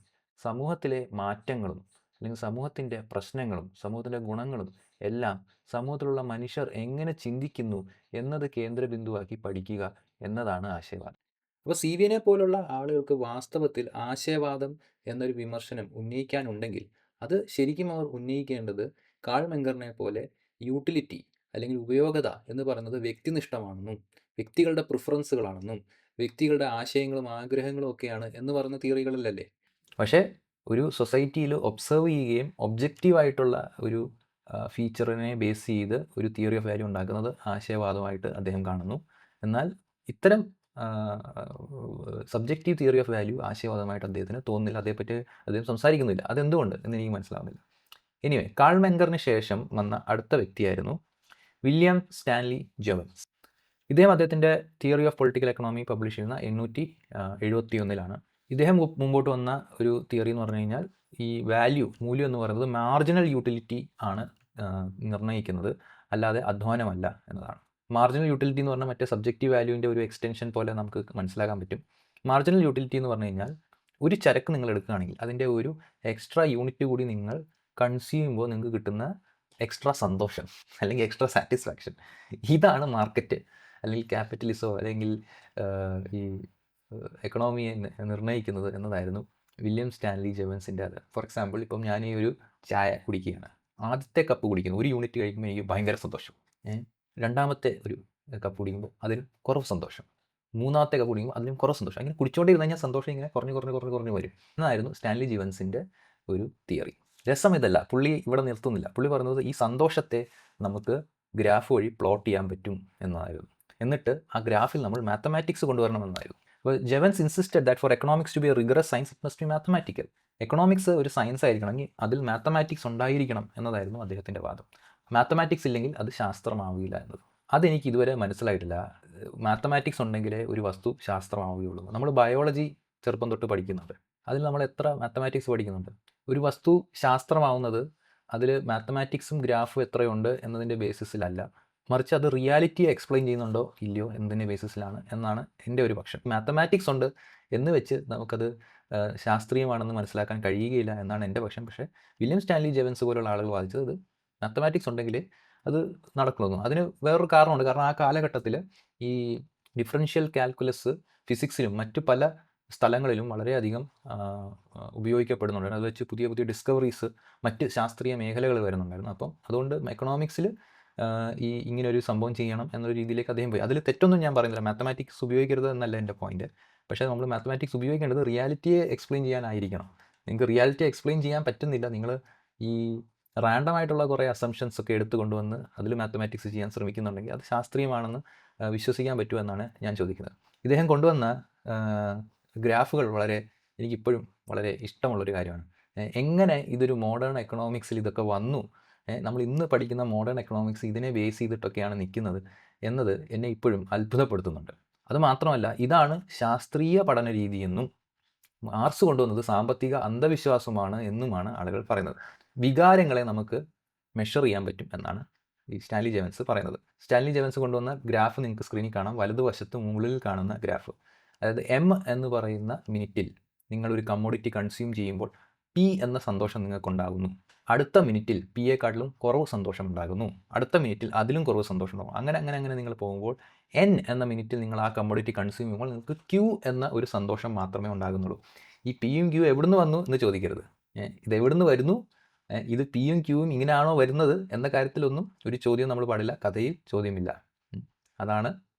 സമൂഹത്തിലെ മാറ്റങ്ങളും അല്ലെങ്കിൽ സമൂഹത്തിൻ്റെ പ്രശ്നങ്ങളും സമൂഹത്തിൻ്റെ ഗുണങ്ങളും എല്ലാം സമൂഹത്തിലുള്ള മനുഷ്യർ എങ്ങനെ ചിന്തിക്കുന്നു എന്നത് കേന്ദ്രബിന്ദുവാക്കി പഠിക്കുക എന്നതാണ് ആശയവാദം. അപ്പോൾ CVനെ പോലുള്ള ആളുകൾക്ക് വാസ്തവത്തിൽ ആശയവാദം എന്നൊരു വിമർശനം ഉന്നയിക്കാനുണ്ടെങ്കിൽ അത് ശരിക്കും അവർ ഉന്നയിക്കേണ്ടത് കാൾ മെങ്കറിനെ പോലെ യൂട്ടിലിറ്റി അല്ലെങ്കിൽ ഉപയോഗത എന്ന് പറയുന്നത് വ്യക്തിനിഷ്ഠമാണെന്നും വ്യക്തികളുടെ പ്രിഫറൻസുകളാണെന്നും വ്യക്തികളുടെ ആശയങ്ങളും ആഗ്രഹങ്ങളും ഒക്കെയാണ് എന്ന് പറയുന്ന തിയറികളിലല്ലേ. പക്ഷേ ഒരു സൊസൈറ്റിയിൽ ഒബ്സർവ് ചെയ്യുകയും ഒബ്ജക്റ്റീവായിട്ടുള്ള ഒരു ഫീച്ചറിനെ ബേസ് ചെയ്ത് ഒരു തിയറി ഓഫ് വാല്യൂ ഉണ്ടാക്കുന്നത് ആശയവാദമായിട്ട് അദ്ദേഹം കാണുന്നു. എന്നാൽ ഇത്തരം സബ്ജക്റ്റീവ് തിയറി ഓഫ് വാല്യൂ ആശയവാദമായിട്ട് അദ്ദേഹത്തിന് തോന്നുന്നില്ല, അതേപ്പറ്റി അദ്ദേഹം സംസാരിക്കുന്നില്ല. അതെന്തുകൊണ്ട് എന്ന് എനിക്ക് മനസ്സിലാവുന്നില്ല. എനിവേ, കാൾ മെങ്കറിന് ശേഷം വന്ന അടുത്ത വ്യക്തിയായിരുന്നു വില്യം സ്റ്റാൻലി ജെവൻസ്. ഇദ്ദേഹം അദ്ദേഹത്തിൻ്റെ theory of political economy publish ചെയ്യുന്ന 871 ഇദ്ദേഹം മുമ്പോട്ട് വന്ന ഒരു തിയറി എന്ന് പറഞ്ഞു കഴിഞ്ഞാൽ ഈ മൂല്യം എന്ന് പറയുന്നത് മാർജിനൽ യൂട്ടിലിറ്റി ആണ് നിർണ്ണയിക്കുന്നത്, അല്ലാതെ അധ്വാനമല്ല എന്നതാണ്. മാർജിനൽ യൂട്ടിലിറ്റി എന്ന് പറഞ്ഞാൽ മറ്റേ സബ്ജക്റ്റീവ് വാല്യൂവിൻ്റെ ഒരു എക്സ്റ്റൻഷൻ പോലെ നമുക്ക് മനസ്സിലാക്കാൻ പറ്റും. മാർജിനൽ യൂട്ടിലിറ്റി എന്ന് പറഞ്ഞു കഴിഞ്ഞാൽ ഒരു ചരക്ക് നിങ്ങൾ എടുക്കുകയാണെങ്കിൽ അതിൻ്റെ ഒരു എക്സ്ട്രാ യൂണിറ്റ് കൂടി നിങ്ങൾ കൺസ്യൂം ചെയ്യുമ്പോൾ നിങ്ങൾക്ക് കിട്ടുന്ന എക്സ്ട്രാ സന്തോഷം അല്ലെങ്കിൽ എക്സ്ട്രാ സാറ്റിസ്ഫാക്ഷൻ, ഇതാണ് മാർക്കറ്റ് അല്ലെങ്കിൽ ക്യാപിറ്റലിസമോ അല്ലെങ്കിൽ ഈ എക്കണോമിയെ നിർണ്ണയിക്കുന്നത് എന്നതായിരുന്നു വില്യം സ്റ്റാൻലി ജെവൻസിൻ്റെ അത്. ഫോർ എക്സാമ്പിൾ, ഇപ്പം ഞാൻ ഈ ഒരു ചായ കുടിക്കുകയാണ്, ആദ്യത്തെ കപ്പ് കുടിക്കുന്നു, ഒരു യൂണിറ്റ് കഴിക്കുമ്പോൾ എനിക്ക് ഭയങ്കര സന്തോഷം. രണ്ടാമത്തെ ഒരു കപ്പ് കുടിക്കുമ്പോൾ അതിന് കുറവ് സന്തോഷം, മൂന്നാമത്തെ കപ്പ് കുടിക്കുമ്പോൾ അതിനും കുറവ് സന്തോഷം. അങ്ങനെ കുടിച്ചുകൊണ്ടിരുന്ന് കഴിഞ്ഞാൽ സന്തോഷം ഇങ്ങനെ കുറഞ്ഞു വരും എന്നായിരുന്നു സ്റ്റാൻലി ജെവൻസിൻ്റെ ഒരു തിയറി. രസം ഇതല്ല, പുള്ളി ഇവിടെ നിർത്തുന്നില്ല. പുള്ളി പറയുന്നത് ഈ സന്തോഷത്തെ നമുക്ക് ഗ്രാഫ് വഴി പ്ലോട്ട് ചെയ്യാൻ പറ്റും എന്നതായിരുന്നു. എന്നിട്ട് ആ ഗ്രാഫിൽ നമ്മൾ മാത്തമാറ്റിക്സ് കൊണ്ടുവരണമെന്നായിരുന്നു. അപ്പോൾ Jevons insisted that for economics to be a rigorous science it must be mathematical. Economics ഒരു സയൻസ് ആയിരിക്കണമെങ്കിൽ അതിൽ മാത്തമാറ്റിക്സ് ഉണ്ടായിരിക്കണം എന്നതായിരുന്നു അദ്ദേഹത്തിൻ്റെ വാദം. മാത്തമാറ്റിക്സ് ഇല്ലെങ്കിൽ അത് ശാസ്ത്രമാവില്ല എന്നത്. അതെനിക്ക് ഇതുവരെ മനസ്സിലായിട്ടില്ല. മാത്തമാറ്റിക്സ് ഉണ്ടെങ്കിലേ ഒരു വസ്തു ശാസ്ത്രമാവുകയുള്ളൂ. നമ്മൾ ബയോളജി ചെറുപ്പം തൊട്ട് പഠിക്കുന്നുണ്ട്, അതിൽ നമ്മൾ എത്ര മാത്തമാറ്റിക്സ് പഠിക്കുന്നുണ്ട്. ഒരു വസ്തു ശാസ്ത്രമാവുന്നത് അതിൽ മാത്തമാറ്റിക്സും ഗ്രാഫും എത്രയുണ്ട് എന്നതിൻ്റെ ബേസിസിലല്ല, മറിച്ച് അത് റിയാലിറ്റിയെ എക്സ്പ്ലെയിൻ ചെയ്യുന്നുണ്ടോ ഇല്ലയോ എന്നതിൻ്റെ ബേസിസിലാണ് എന്നാണ് എൻ്റെ ഒരു പക്ഷം. മാത്തമാറ്റിക്സ് ഉണ്ട് എന്ന് വെച്ച് നമുക്കത് ശാസ്ത്രീയമാണെന്ന് മനസ്സിലാക്കാൻ കഴിയുകയില്ല എന്നാണ് എൻ്റെ പക്ഷം. പക്ഷേ വില്യം സ്റ്റാൻലി ജെവൻസ് പോലുള്ള ആളുകൾ വാദിച്ചത് അത് മാത്തമാറ്റിക്സ് ഉണ്ടെങ്കിൽ അത് നടക്കുന്നു. അതിന് വേറൊരു കാരണമുണ്ട്. കാരണം ആ കാലഘട്ടത്തിൽ ഈ ഡിഫറൻഷ്യൽ കാൽക്കുലസ് ഫിസിക്സിലും മറ്റു പല സ്ഥലങ്ങളിലും വളരെയധികം ഉപയോഗിക്കപ്പെടുന്നുണ്ടായിരുന്നു. അത് വെച്ച് പുതിയ പുതിയ ഡിസ്കവറീസ് മറ്റ് ശാസ്ത്രീയ മേഖലകൾ വരുന്നുണ്ടായിരുന്നു. അപ്പം അതുകൊണ്ട് എക്കണോമിക്സിൽ ഇങ്ങനൊരു സംഭവം ചെയ്യണം എന്നൊരു രീതിയിലേക്ക് അദ്ദേഹം പോയി. അതിൽ തെറ്റൊന്നും ഞാൻ പറയുന്നില്ല, മാത്തമാറ്റിക്സ് ഉപയോഗിക്കരുത് എന്നല്ല എൻ്റെ പോയിന്റ്. പക്ഷേ നമ്മൾ മാത്തമാറ്റിക്സ് ഉപയോഗിക്കേണ്ടത് റിയാലിറ്റിയെ എക്സ്പ്ലെയിൻ ചെയ്യാനായിരിക്കണം. നിങ്ങൾക്ക് റിയാലിറ്റിയെ എക്സ്പ്ലെയിൻ ചെയ്യാൻ പറ്റുന്നില്ല, നിങ്ങൾ ഈ റാൻഡമായിട്ടുള്ള കുറേ അസംഷൻസ് ഒക്കെ എടുത്തു കൊണ്ടുവന്ന് അതിൽ മാത്തമാറ്റിക്സ് ചെയ്യാൻ ശ്രമിക്കുന്നുണ്ടെങ്കിൽ അത് ശാസ്ത്രീയമാണെന്ന് വിശ്വസിക്കാൻ പറ്റുമെന്നാണ് ഞാൻ ചോദിക്കുന്നത്. ഇദ്ദേഹം കൊണ്ടുവന്ന ഗ്രാഫുകൾ എനിക്കിപ്പോഴും വളരെ ഇഷ്ടമുള്ളൊരു കാര്യമാണ്. എങ്ങനെ ഇതൊരു മോഡേൺ എക്കണോമിക്സിൽ ഇതൊക്കെ വന്നു, നമ്മൾ ഇന്ന് പഠിക്കുന്ന മോഡേൺ എക്കണോമിക്സ് ഇതിനെ ബേസ് ചെയ്തിട്ടൊക്കെയാണ് നിൽക്കുന്നത് എന്നത് എന്നെ ഇപ്പോഴും അത്ഭുതപ്പെടുത്തുന്നുണ്ട്. അതുമാത്രമല്ല, ഇതാണ് ശാസ്ത്രീയ പഠന രീതിയെന്നും മാർക്സ് കൊണ്ടുവന്നത് സാമ്പത്തിക അന്ധവിശ്വാസമാണ് എന്നുമാണ് ആളുകൾ പറയുന്നത്. വികാരങ്ങളെ നമുക്ക് മെഷർ ചെയ്യാൻ പറ്റും എന്നാണ് ഈ സ്റ്റാൻലി ജെവൻസ് പറയുന്നത്. സ്റ്റാൻലി ജെവൻസ് കൊണ്ടുവന്ന ഗ്രാഫ് നിങ്ങൾക്ക് സ്ക്രീനിൽ കാണാം. വലതുവശത്ത് മുകളിൽ കാണുന്ന ഗ്രാഫ്, അതായത് എം എന്ന് പറയുന്ന മിനിറ്റിൽ നിങ്ങളൊരു കമ്മോഡിറ്റി കൺസ്യൂം ചെയ്യുമ്പോൾ പി എന്ന സന്തോഷം നിങ്ങൾക്കുണ്ടാകുന്നു. അടുത്ത മിനിറ്റിൽ പിയെക്കാട്ടിലും കുറവ് സന്തോഷം ഉണ്ടാകുന്നു. അടുത്ത മിനിറ്റിൽ അതിലും കുറവ് സന്തോഷം ഉണ്ടാകും. അങ്ങനെ നിങ്ങൾ പോകുമ്പോൾ എൻ എന്ന മിനിറ്റിൽ നിങ്ങൾ ആ കമ്മോഡിറ്റി കൺസ്യൂം ചെയ്യുമ്പോൾ നിങ്ങൾക്ക് ക്യൂ എന്ന ഒരു സന്തോഷം മാത്രമേ ഉണ്ടാകുന്നുള്ളൂ. ഈ പിയും ക്യൂ എവിടുന്ന് വന്നു എന്ന് ചോദിക്കരുത്. ഇത് എവിടുന്ന് വരുന്നു, ഇത് പിയും ക്യൂവും ഇങ്ങനെയാണോ വരുന്നത് എന്ന കാര്യത്തിലൊന്നും ഒരു ചോദ്യം നമ്മൾ പാടില്ല. കഥയിൽ ചോദ്യമില്ല. അതാണ്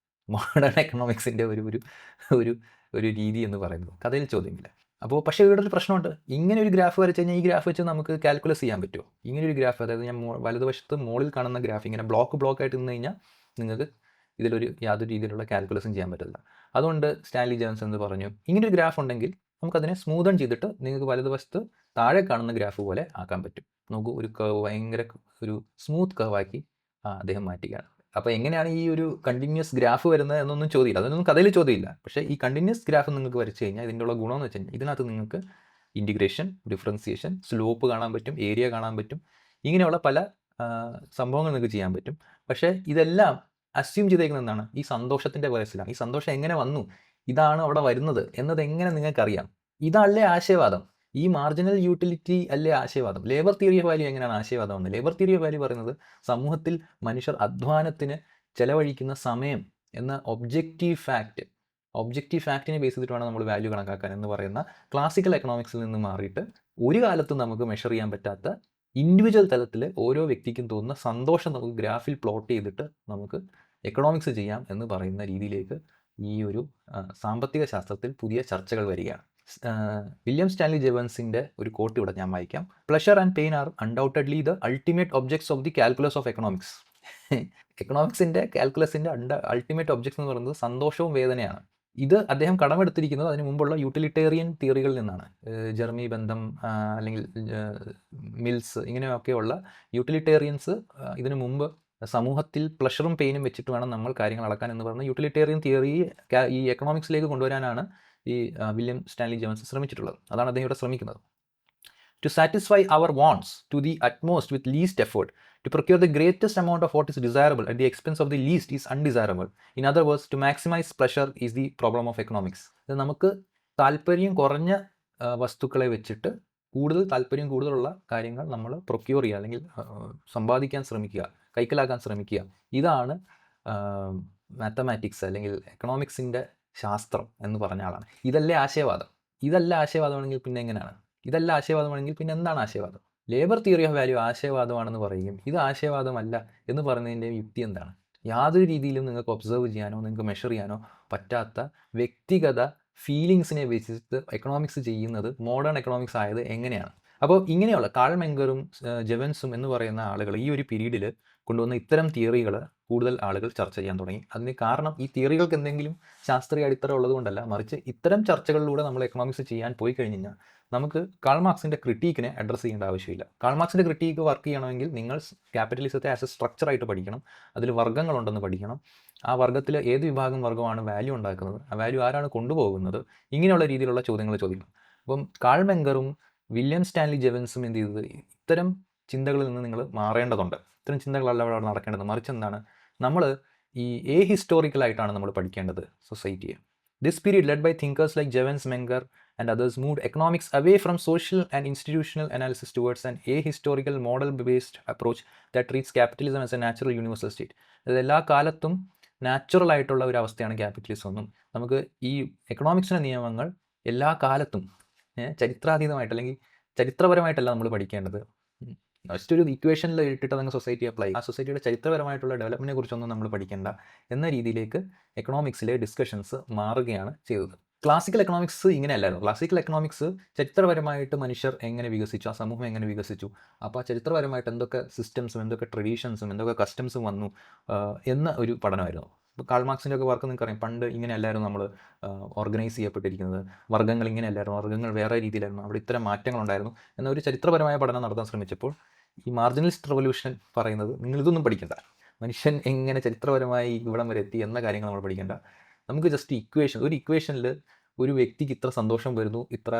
മോഡേൺ എക്കണോമിക്സിൻ്റെ ഒരു രീതി എന്ന് പറയുന്നത്. കഥയിൽ ചോദ്യമില്ല. അപ്പോൾ പക്ഷേ ഇവിടെ ഒരു പ്രശ്നമുണ്ട്. ഇങ്ങനെ ഒരു ഗ്രാഫ് വരച്ച് കഴിഞ്ഞാൽ ഈ ഗ്രാഫ് വെച്ച് നമുക്ക് കാൽക്കുലസ് ചെയ്യാൻ പറ്റുമോ? ഇങ്ങനെ ഒരു ഗ്രാഫ്, അതായത് ഞാൻ വലതുവശത്ത് മുകളിൽ കാണുന്ന ഗ്രാഫ് ഇങ്ങനെ ബ്ലോക്കായിട്ട് നിന്ന് കഴിഞ്ഞാൽ നിങ്ങൾക്ക് ഇതിലൊരു യാതൊരു രീതിയിലുള്ള കാൽക്കുലസും ചെയ്യാൻ പറ്റില്ല. അതുകൊണ്ട് സ്റ്റാൻലി ജെവൻസ് എന്ന് പറഞ്ഞു, ഇങ്ങനെ ഒരു ഗ്രാഫ് ഉണ്ടെങ്കിൽ നമുക്കതിനെ സ്മൂതൺ ചെയ്തിട്ട് നിങ്ങൾക്ക് വലതുവശത്ത് താഴെ കാണുന്ന ഗ്രാഫ് പോലെ ആക്കാൻ പറ്റും. നമുക്ക് ഒരു കർവ് ഭയങ്കര ഒരു സ്മൂത്ത് കർവാക്കി അദ്ദേഹം മാറ്റുകയാണ്. അപ്പോൾ എങ്ങനെയാണ് ഈ ഒരു കണ്ടിന്യൂസ് ഗ്രാഫ് വരുന്നത് എന്നൊന്നും ചോദ്യമില്ല, അതൊന്നും കഥയിൽ ചോദ്യമില്ല. പക്ഷേ ഈ കണ്ടിന്യൂസ് ഗ്രാഫ് നിങ്ങൾക്ക് വരച്ച് കഴിഞ്ഞാൽ ഇതിൻ്റെ ഉള്ള ഗുണമെന്ന് വെച്ച് കഴിഞ്ഞാൽ ഇതിനകത്ത് നിങ്ങൾക്ക് ഇൻറ്റിഗ്രേഷൻ, ഡിഫറൻസിയേഷൻ, സ്ലോപ്പ് കാണാൻ പറ്റും, ഏരിയ കാണാൻ പറ്റും, ഇങ്ങനെയുള്ള പല സംഭവങ്ങൾ നിങ്ങൾക്ക് ചെയ്യാൻ പറ്റും. പക്ഷേ ഇതെല്ലാം അസ്യൂം ചെയ്തേക്കുന്നത് എന്താണ്? ഈ സന്തോഷത്തിൻ്റെ വയസ്സിലാണ്. ഈ സന്തോഷം എങ്ങനെ വന്നു, ഇതാണ് അവിടെ വരുന്നത് എന്നത് എങ്ങനെ നിങ്ങൾക്കറിയാം? ഇതല്ലേ ആശയവാദം. ഈ മാർജിനൽ യൂട്ടിലിറ്റി അല്ലേ ആശയവാദം. ലേബർ തിയറി ഓഫ് വാല്യൂ എങ്ങനെയാണ് ആശയവാദം എന്ന്? ലേബർ തിയറി ഓഫ് വാല്യൂ പറയുന്നത് സമൂഹത്തിൽ മനുഷ്യർ അധ്വാനത്തിന് ചെലവഴിക്കുന്ന സമയം എന്ന ഒബ്ജക്റ്റീവ് ഫാക്റ്റിനെ ബേസ് ചെയ്തിട്ട് വേണം നമ്മൾ വാല്യൂ കണക്കാക്കാൻ എന്ന് പറയുന്ന ക്ലാസിക്കൽ എക്കണോമിക്സിൽ നിന്ന് മാറിയിട്ട് ഒരു കാലത്തും നമുക്ക് മെഷർ ചെയ്യാൻ പറ്റാത്ത ഇൻഡിവിജ്വൽ തലത്തിൽ ഓരോ വ്യക്തിക്കും തോന്നുന്ന സന്തോഷം നമുക്ക് ഗ്രാഫിൽ പ്ലോട്ട് ചെയ്തിട്ട് നമുക്ക് എക്കണോമിക്സ് ചെയ്യാം എന്ന് പറയുന്ന രീതിയിലേക്ക് ഈ ഒരു സാമ്പത്തിക ശാസ്ത്രത്തിൽ പുതിയ ചർച്ചകൾ വരികയാണ്. വില്യം സ്റ്റാൻലി ജെവൻസിൻ്റെ ഒരു കോട്ട് ഇവിടെ ഞാൻ വായിക്കാം. Pleasure and pain are undoubtedly the ultimate objects of the calculus of economics. എക്കണോമിക്സിൻ്റെ കാൽക്കുലസിൻ്റെ അൾട്ടിമേറ്റ് ഒബ്ജക്ട്സ് എന്ന് പറയുന്നത് സന്തോഷവും വേദനയാണ്. ഇത് അദ്ദേഹം കടമെടുത്തിരിക്കുന്നത് അതിന് മുമ്പുള്ള യൂട്ടിലിറ്റേറിയൻ തിയറികളിൽ നിന്നാണ്. ജെർമി ബന്ധം അല്ലെങ്കിൽ മിൽസ് ഇങ്ങനെയൊക്കെയുള്ള യൂട്ടിലിറ്റേറിയൻസ് ഇതിനു മുമ്പ് സമൂഹത്തിൽ പ്ലഷറും പെയിനും വെച്ചിട്ട് വേണം നമ്മൾ കാര്യങ്ങൾ അളക്കാൻ എന്ന് പറഞ്ഞ യൂട്ടിലിറ്റേറിയൻ തിയറി ഈ എക്കണോമിക്സിലേക്ക് കൊണ്ടുവരാനാണ് ഈ വില്യം സ്റ്റാൻലി ജെവൻസ് ശ്രമിച്ചിട്ടുള്ളത്. അതാണ് അദ്ദേഹം ഇവിടെ ശ്രമിക്കുന്നത്. To satisfy our wants to the utmost with least effort, to procure the greatest amount of what is desirable at the expense of the least is undesirable. In other words, to maximize pleasure is the problem of economics. ഇത് നമുക്ക് താല്പര്യം കുറഞ്ഞ വസ്തുക്കളെ വെച്ചിട്ട് താല്പര്യം കൂടുതലുള്ള കാര്യങ്ങൾ നമ്മൾ പ്രൊക്യൂർ ചെയ്യുക അല്ലെങ്കിൽ സമ്പാദിക്കാൻ ശ്രമിക്കുക, കൈക്കലാക്കാൻ ശ്രമിക്കുക. ഇതാണ് മാത്തമാറ്റിക്സ് അല്ലെങ്കിൽ എക്കണോമിക്സിൻ്റെ ശാസ്ത്രം എന്ന് പറഞ്ഞ ആളാണ്. ഇതല്ലേ ആശയവാദം? ഇതല്ല ആശയവാദമാണെങ്കിൽ പിന്നെ എങ്ങനെയാണ്? ഇതല്ല ആശയവാദമാണെങ്കിൽ പിന്നെ എന്താണ് ആശയവാദം? ലേബർ തിയറി ഓഫ് വാല്യൂ ആശയവാദമാണെന്ന് പറയുകയും ഇത് ആശയവാദമല്ല എന്ന് പറയുന്നതിൻ്റെ യുക്തി എന്താണ്? യാതൊരു രീതിയിലും നിങ്ങൾക്ക് ഒബ്സർവ് ചെയ്യാനോ നിങ്ങൾക്ക് മെഷർ ചെയ്യാനോ പറ്റാത്ത വ്യക്തിഗത ഫീലിങ്സിനെ വെച്ചിട്ട് എക്കണോമിക്സ് ചെയ്യുന്നത് മോഡേൺ എക്കണോമിക്സ് ആയത് എങ്ങനെയാണ്? അപ്പോൾ ഇങ്ങനെയുള്ള കാൾ മെങ്കറും ജെവൻസും എന്ന് പറയുന്ന ആളുകൾ ഈ ഒരു പീരീഡിൽ കൊണ്ടുവന്ന ഇത്തരം തിയറികൾ കൂടുതൽ ആളുകൾ ചർച്ച ചെയ്യാൻ തുടങ്ങി. അതിന് കാരണം ഈ തിയറികൾക്ക് എന്തെങ്കിലും ശാസ്ത്രീയ അടിത്തറ ഉള്ളതുകൊണ്ടല്ല, മറിച്ച് ഇത്തരം ചർച്ചകളിലൂടെ നമ്മൾ എക്കണോമിക്സ് ചെയ്യാൻ പോയി കഴിഞ്ഞാൽ നമുക്ക് കാൾ മാർക്സിൻ്റെ ക്രിട്ടീക്കിനെ അഡ്രസ്സ് ചെയ്യേണ്ട ആവശ്യമില്ല. കാൾ മാർക്സിൻ്റെ ക്രിട്ടീക്ക് വർക്ക് ചെയ്യണമെങ്കിൽ നിങ്ങൾ ക്യാപിറ്റലിസത്തെ ആസ് എ സ്ട്രക്ചറായിട്ട് പഠിക്കണം. അതിൽ വർഗ്ഗങ്ങളുണ്ടെന്ന് പഠിക്കണം. ആ വർഗ്ഗത്തിൽ ഏത് വിഭാഗം വർഗ്ഗമാണ് വാല്യൂ ഉണ്ടാക്കുന്നത്, ആ വാല്യൂ ആരാണ് കൊണ്ടുപോകുന്നത്, ഇങ്ങനെയുള്ള രീതിയിലുള്ള ചോദ്യങ്ങൾ ചോദിക്കണം. അപ്പം കാൾ മെങ്കറും വില്യം സ്റ്റാൻലി ജെവൻസും എന്ത് ചെയ്തത്, ഇത്തരം ചിന്തകളിൽ നിന്ന് നിങ്ങൾ മാറേണ്ടതുണ്ട്. ഇത്തരം ചിന്തകളല്ല അവിടെ നടക്കേണ്ടത്. മറിച്ച് എന്താണ്, നമ്മൾ ഈ ഹിസ്റ്റോറിക്കലായിട്ടാണ് നമ്മൾ പഠിക്കേണ്ടത് സൊസൈറ്റിയെ. This period, led by thinkers like Jevons, Menger and others, moved economics away from social and institutional analysis towards an ahistorical model-based approach that treats capitalism as a natural universal state. എല്ലാ കാലത്തും നാച്ചുറൽ ആയിട്ടുള്ള ഒരു അവസ്ഥയാണ് ക്യാപിറ്റലിസം എന്നും നമുക്ക് ഈ എക്കണോമിക്സിൻ്റെ നിയമങ്ങൾ എല്ലാ കാലത്തും ചരിത്രാതീതമായിട്ട് അല്ലെങ്കിൽ ചരിത്രപരമായിട്ടല്ല നമ്മൾ പഠിക്കേണ്ടത്. ജസ്റ്റ് ഒരു ഇക്വേഷനിൽ ഇട്ടിട്ട് അതങ്ങ് സൊസൈറ്റി അപ്ലൈ, ആ സൊസൈറ്റിയുടെ ചരിത്രപരമായിട്ടുള്ള ഡെവലപ്മെൻറ്റിനെ കുറിച്ചൊന്നും നമ്മൾ പഠിക്കേണ്ട എന്ന രീതിയിലേക്ക് എക്കണോമിക്സിലെ ഡിസ്കഷൻസ് മാറുകയാണ് ചെയ്തത്. ക്ലാസിക്കൽ എക്കണോമിക്സ് ഇങ്ങനെയല്ലായിരുന്നു. ക്ലാസിക്കൽ എക്കണോമിക്സ് ചരിത്രപരമായിട്ട് മനുഷ്യർ എങ്ങനെ വികസിച്ചു, ആ സമൂഹം എങ്ങനെ വികസിച്ചു, അപ്പോൾ ആ ചരിത്രപരമായിട്ട് എന്തൊക്കെ സിസ്റ്റംസും എന്തൊക്കെ ട്രഡീഷൻസും എന്തൊക്കെ കസ്റ്റംസും വന്നു എന്ന ഒരു പഠനമായിരുന്നു. ഇപ്പോൾ കാൾ മാർക്സിൻ്റെ ഒക്കെ വർക്ക് നിങ്ങൾക്കറിയാം. പണ്ട് ഇങ്ങനെയല്ലായിരുന്നു നമ്മൾ ഓർഗനൈസ് ചെയ്യപ്പെട്ടിരിക്കുന്നത്, വർഗ്ഗങ്ങൾ ഇങ്ങനെയല്ലായിരുന്നു, വർഗ്ഗങ്ങൾ വേറെ രീതിയിലായിരുന്നു, അവിടെ ഇത്തരം മാറ്റങ്ങളുണ്ടായിരുന്നു എന്ന ഒരു ചരിത്രപരമായ പഠനം നടത്താൻ ശ്രമിച്ചപ്പോൾ ഈ മാർജിനലിസ്റ്റ് റെവല്യൂഷൻ പറയുന്നത് നിങ്ങളിതൊന്നും പഠിക്കണ്ട, മനുഷ്യൻ എങ്ങനെ ചരിത്രപരമായി ഇവിടം വരെ എത്തി എന്ന കാര്യങ്ങൾ നമ്മൾ പഠിക്കേണ്ട, നമുക്ക് ജസ്റ്റ് ഒരു ഇക്വേഷനിൽ ഒരു വ്യക്തിക്ക് ഇത്ര സന്തോഷം വരുന്നു, ഇത്ര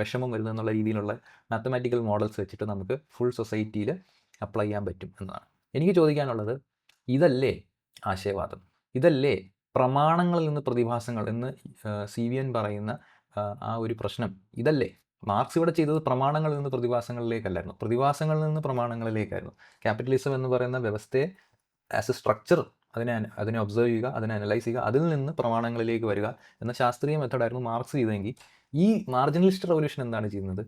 വിഷമം വരുന്നു എന്നുള്ള രീതിയിലുള്ള മാത്തമാറ്റിക്കൽ മോഡൽസ് വെച്ചിട്ട് നമുക്ക് ഫുൾ സൊസൈറ്റിയിൽ അപ്ലൈ ചെയ്യാൻ പറ്റും എന്നതാണ്. എനിക്ക് ചോദിക്കാനുള്ളത്, ഇതല്ലേ ആശയവാദം? ഇതല്ലേ പ്രമാണങ്ങളിൽ നിന്ന് പ്രതിഭാസങ്ങൾ എന്ന് CVN പറയുന്ന ആ ഒരു പ്രശ്നം? ഇതല്ലേ മാർക്സ് ഇവിടെ ചെയ്തത്? പ്രമാണങ്ങളിൽ നിന്ന് പ്രതിഭാസങ്ങളിലേക്കല്ലായിരുന്നു, പ്രതിഭാസങ്ങളിൽ നിന്ന് പ്രമാണങ്ങളിലേക്കായിരുന്നു. ക്യാപിറ്റലിസം എന്ന് പറയുന്ന വ്യവസ്ഥയെ ആസ് എ സ്ട്രക്ചർ അതിനെ ഒബ്സർവ് ചെയ്യുക, അതിനെ അനലൈസ് ചെയ്യുക, അതിൽ നിന്ന് പ്രമാണങ്ങളിലേക്ക് വരിക എന്ന ശാസ്ത്രീയ മെത്തഡായിരുന്നു മാർക്സ് ചെയ്തതെങ്കിൽ ഈ മാർജിനലിസ്റ്റ് റെവല്യൂഷൻ എന്താണ് ചെയ്യുന്നത്?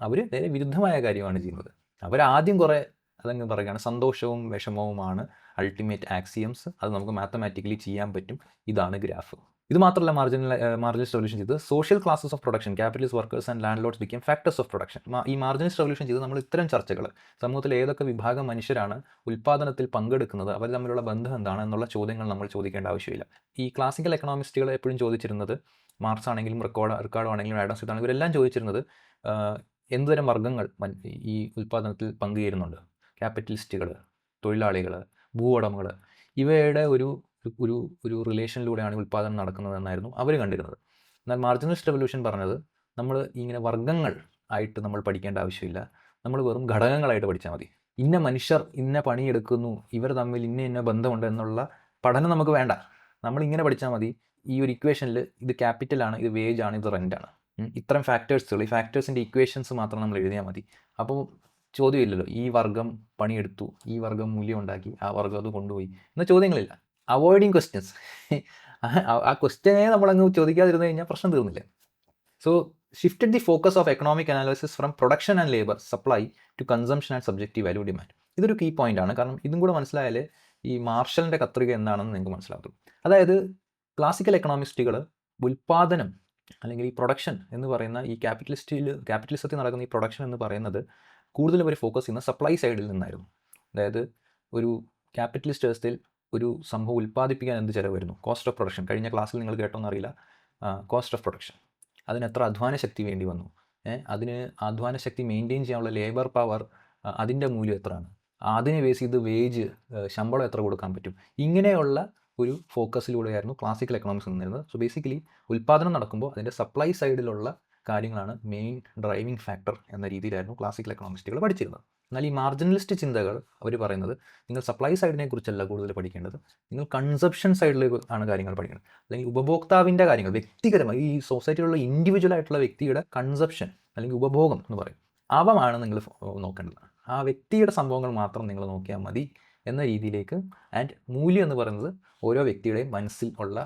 അവർ നേരെ വിരുദ്ധമായ കാര്യമാണ് ചെയ്യുന്നത്. അവരാദ്യം കുറേ അതങ്ങ് പറയുകയാണ്, സന്തോഷവും വിഷമവുമാണ് അൾട്ടിമേറ്റ് ആക്സിയംസ്, അത് നമുക്ക് മാത്തമാറ്റിക്കലി ചെയ്യാൻ പറ്റും, ഇതാണ് ഗ്രാഫ്. ഇത് മാത്രമല്ല മാർജിനലിസ്റ്റ് റെവല്യൂഷൻ ചെയ്ത് social classes of production, capitalist workers and landlords become factors of production. ഈ മാർജിനലിസ്റ്റ് റെവല്യൂഷൻ ചെയ്ത് നമ്മൾ ഇത്തരം ചർച്ചകൾ, സമൂഹത്തിൽ ഏതൊക്കെ വിഭാഗം മനുഷ്യരാണ് ഉൽപ്പാദനത്തിൽ പങ്കെടുക്കുന്നത്, അവർ തമ്മിലുള്ള ബന്ധം എന്താണ് എന്നുള്ള ചോദ്യങ്ങൾ നമ്മൾ ചോദിക്കേണ്ട ആവശ്യമില്ല. ഈ ക്ലാസിക്കൽ എക്കണോമിസ്റ്റുകൾ എപ്പോഴും ചോദിച്ചിരുന്നത്, മാർക്സ് ആണെങ്കിലും റിക്കാർഡോ ആണെങ്കിലും ആഡം സ്മിത്ത് ആണെങ്കിലും ഇവരെല്ലാം ചോദിച്ചിരുന്നത് എന്തുതരം വർഗ്ഗങ്ങൾ ഈ ഉൽപ്പാദനത്തിൽ പങ്കുചേരുന്നുണ്ട്. ക്യാപിറ്റലിസ്റ്റുകൾ, തൊഴിലാളികൾ, ഭൂവുടമകൾ, ഇവയുടെ ഒരു റിലേഷനിലൂടെയാണ് ഉൽപ്പാദനം നടക്കുന്നതെന്നായിരുന്നു അവർ കണ്ടിരുന്നത്. എന്നാൽ മാർജിനലിസ്റ്റ് റെവല്യൂഷൻ പറഞ്ഞത്, നമ്മൾ ഇങ്ങനെ വർഗ്ഗങ്ങൾ ആയിട്ട് നമ്മൾ പഠിക്കേണ്ട ആവശ്യമില്ല, നമ്മൾ വെറും ഘടകങ്ങളായിട്ട് പഠിച്ചാൽ മതി. ഇന്ന മനുഷ്യർ ഇന്ന പണിയെടുക്കുന്നു, ഇവർ തമ്മിൽ ഇന്ന ബന്ധമുണ്ട് എന്നുള്ള പഠനം നമുക്ക് വേണ്ട, നമ്മളിങ്ങനെ പഠിച്ചാൽ മതി. ഈ ഒരു ഇക്വേഷനിൽ ഇത് ക്യാപിറ്റലാണ്, ഇത് വേജ് ആണ്, ഇത് റെൻ്റാണ്, ഇത്തരം ഫാക്ടേഴ്സുകൾ, ഈ ഫാക്ടേഴ്സിൻ്റെ ഇക്വേഷൻസ് മാത്രം നമ്മൾ എഴുതിയാൽ മതി. അപ്പോൾ ചോദ്യമില്ലല്ലോ, ഈ വർഗ്ഗം പണിയെടുത്തു, ഈ വർഗ്ഗം മൂല്യം ഉണ്ടാക്കി, ആ വർഗ്ഗം അത് കൊണ്ടുപോയി എന്ന ചോദ്യങ്ങളില്ല. അവോയ്ഡിങ് ക്വസ്റ്റ്യൻസ്, ആ ക്വസ്റ്റ്യനെ നമ്മളങ്ങ് ചോദിക്കാതിരുന്നു കഴിഞ്ഞാൽ പ്രശ്നം തീർന്നില്ല. So shifted the focus of economic analysis from production and labour supply to consumption and subjective value demand. ഇതൊരു കീ പോയിന്റ് ആണ്. കാരണം ഇതും കൂടെ മനസ്സിലായാലേ ഈ മാർഷലിൻ്റെ കത്രിക എന്താണെന്ന് നിങ്ങൾക്ക് മനസ്സിലാകും. അതായത് ക്ലാസിക്കൽ എക്കണോമിസ്റ്റുകൾ ഉൽപ്പാദനം അല്ലെങ്കിൽ ഈ പ്രൊഡക്ഷൻ എന്ന് പറയുന്ന ഈ ക്യാപിറ്റലിസത്തിൽ നടക്കുന്ന ഈ പ്രൊഡക്ഷൻ എന്ന് പറയുന്നത് കൂടുതലും അവർ ഫോക്കസ് ചെയ്യുന്ന സപ്ലൈ സൈഡിൽ നിന്നായിരുന്നു. അതായത് ഒരു ക്യാപിറ്റലിസ്റ്റ് വ്യവസ്ഥയിൽ ഒരു സംഭവം ഉൽപ്പാദിപ്പിക്കാൻ എന്ത് ചിലവ് വരുന്നു? Cost of production. കഴിഞ്ഞ ക്ലാസ്സിൽ നിങ്ങൾ കേട്ടോന്ന് അറിയില്ല, കോസ്റ്റ് ഓഫ് പ്രൊഡക്ഷൻ. അതിന് എത്ര അധ്വാന ശക്തി വേണ്ടി വന്നു, അതിന് അധ്വാന ശക്തി മെയിൻറ്റെയിൻ ചെയ്യാനുള്ള ലേബർ പവർ, അതിൻ്റെ മൂല്യം എത്രയാണ്, അതിനെ ബേസ് ചെയ്ത് വേജ്, ശമ്പളം എത്ര കൊടുക്കാൻ പറ്റും, ഇങ്ങനെയുള്ള ഒരു ഫോക്കസിലൂടെയായിരുന്നു ക്ലാസിക്കൽ എക്കണോമിക്സ് നിന്നിരുന്നത്. സോ ബേസിക്കലി ഉൽപ്പാദനം നടക്കുമ്പോൾ അതിൻ്റെ സപ്ലൈ സൈഡിലുള്ള കാര്യങ്ങളാണ് മെയിൻ ഡ്രൈവിംഗ് ഫാക്ടർ എന്ന രീതിയിലായിരുന്നു ക്ലാസിക്കൽ എക്കണോമിസ്റ്റുകൾ പഠിച്ചിരുന്നത്. എന്നാൽ ഈ മാർജിനലിസ്റ്റ് ചിന്തകൾ അവർ പറയുന്നത് നിങ്ങൾ സപ്ലൈ സൈഡിനെ കുറിച്ചല്ല കൂടുതൽ പഠിക്കേണ്ടത്, നിങ്ങൾ കൺസപ്ഷൻ സൈഡിലേക്ക് ആണ് കാര്യങ്ങൾ പഠിക്കേണ്ടത്. അല്ലെങ്കിൽ ഉപഭോക്താവിൻ്റെ കാര്യങ്ങൾ, വ്യക്തിപരമായി ഈ സൊസൈറ്റിയിലുള്ള ഇൻഡിവിജ്വൽ ആയിട്ടുള്ള വ്യക്തിയുടെ കൺസപ്ഷൻ അല്ലെങ്കിൽ ഉപഭോഗം എന്ന് പറയും, അവമാണ് നിങ്ങൾ നോക്കേണ്ടത്. ആ വ്യക്തിയുടെ സംഭവങ്ങൾ മാത്രം നിങ്ങൾ നോക്കിയാൽ മതി എന്ന രീതിയിലേക്ക്. ആൻഡ് മൂല്യം എന്ന് പറയുന്നത് ഓരോ വ്യക്തിയുടെയും മനസ്സിൽ ഉള്ള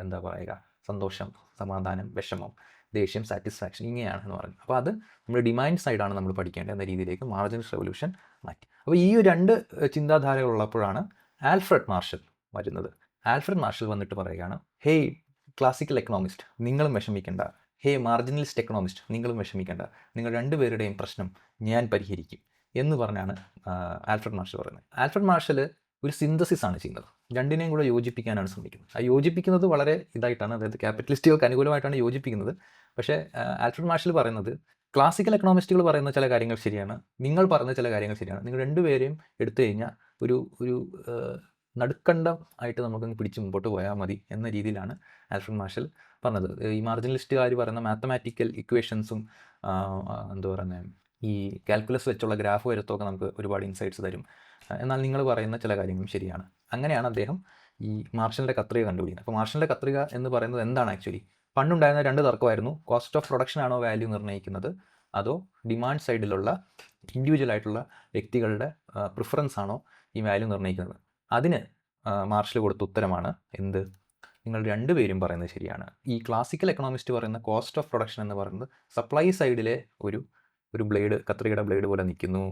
എന്താ പറയുക, സന്തോഷം, സമാധാനം, വിഷമം, ദേഷ്യം, സാറ്റിസ്ഫാക്ഷൻ, ഇങ്ങനെയാണെന്ന് പറഞ്ഞു. അപ്പോൾ അത് നമ്മൾ ഡിമാൻഡ് സൈഡാണ് നമ്മൾ പഠിക്കേണ്ടത് എന്ന രീതിയിലേക്ക് മാർജിനൽ റെവല്യൂഷൻ മാറ്റി. അപ്പോൾ ഈ രണ്ട് ചിന്താധാരകളുള്ളപ്പോഴാണ് ആൽഫ്രഡ് മാർഷൽ വരുന്നത്. ആൽഫ്രഡ് മാർഷൽ വന്നിട്ട് പറയുകയാണ്, ഹേയ് ക്ലാസിക്കൽ എക്കണോമിസ്റ്റ് നിങ്ങളും വിഷമിക്കേണ്ട, ഹേ മാർജിനലിസ്റ്റ് എക്കണോമിസ്റ്റ് നിങ്ങളും വിഷമിക്കേണ്ട, നിങ്ങൾ രണ്ടുപേരുടെയും പ്രശ്നം ഞാൻ പരിഹരിക്കും എന്ന് പറഞ്ഞാണ് ആൽഫ്രഡ് മാർഷൽ പറയുന്നത്. ആൽഫ്രഡ് മാർഷൽ ഒരു സിന്തസിസ് ആണ് ചെയ്യുന്നത്, രണ്ടിനെയും കൂടെ യോജിപ്പിക്കാനാണ് ശ്രമിക്കുന്നത്. ആ യോജിപ്പിക്കുന്നത് വളരെ ഇതായിട്ടാണ്, അതായത് ക്യാപിറ്റലിസ്റ്റുകൾക്ക് അനുകൂലമായിട്ടാണ് യോജിപ്പിക്കുന്നത്. പക്ഷേ ആൽഫ്രഡ് മാർഷൽ പറയുന്നത് ക്ലാസിക്കൽ എക്കണോമിസ്റ്റുകൾ പറയുന്ന ചില കാര്യങ്ങൾ ശരിയാണ്, നിങ്ങൾ പറയുന്ന ചില കാര്യങ്ങൾ ശരിയാണ്, നിങ്ങൾ രണ്ടുപേരെയും എടുത്തു കഴിഞ്ഞാൽ ഒരു നടുക്കണ്ടം ആയിട്ട് നമുക്കൊന്ന് പിടിച്ച് മുമ്പോട്ട് പോയാൽ മതി എന്ന രീതിയിലാണ് ആൽഫ്രഡ് മാർഷൽ പറഞ്ഞത്. ഈ മാർജിനലിസ്റ്റുകാർ പറയുന്ന മാത്തമാറ്റിക്കൽ ഇക്വേഷൻസും എന്താ പറയുന്നത്, ഈ കാൽക്കുലസ് വെച്ചുള്ള ഗ്രാഫ് വരുത്തൊക്കെ നമുക്ക് ഒരുപാട് ഇൻസൈറ്റ്സ് തരും. എന്നാൽ നിങ്ങൾ പറയുന്ന ചില കാര്യങ്ങളും ശരിയാണ്. അങ്ങനെയാണ് അദ്ദേഹം ഈ മാർഷലിൻ്റെ കത്രിക കണ്ടുപിടിക്കുന്നത്. അപ്പോൾ മാർഷലിൻ്റെ കത്രിക എന്ന് പറയുന്നത് എന്താണ് ആക്ച്വലി? പണ്ടുണ്ടായിരുന്ന രണ്ട് തർക്കമായിരുന്നു, കോസ്റ്റ് ഓഫ് പ്രൊഡക്ഷൻ ആണോ വാല്യൂ നിർണ്ണയിക്കുന്നത്, അതോ ഡിമാൻഡ് സൈഡിലുള്ള ഇൻഡിവിജ്വൽ ആയിട്ടുള്ള വ്യക്തികളുടെ പ്രിഫറൻസ് ആണോ ഈ വാല്യൂ നിർണ്ണയിക്കുന്നത്. അതിന് മാർഷൽ കൊടുത്ത ഉത്തരമാണ് എന്ത്? നിങ്ങൾ രണ്ടുപേരും പറയുന്നത് ശരിയാണ്. ഈ ക്ലാസിക്കൽ എക്കണോമിസ്റ്റ് പറയുന്ന കോസ്റ്റ് ഓഫ് പ്രൊഡക്ഷൻ എന്ന് പറയുന്നത് സപ്ലൈ സൈഡിലെ ഒരു ബ്ലേഡ്, കത്രികയുടെ ബ്ലേഡ് പോലെ നിൽക്കുന്നു.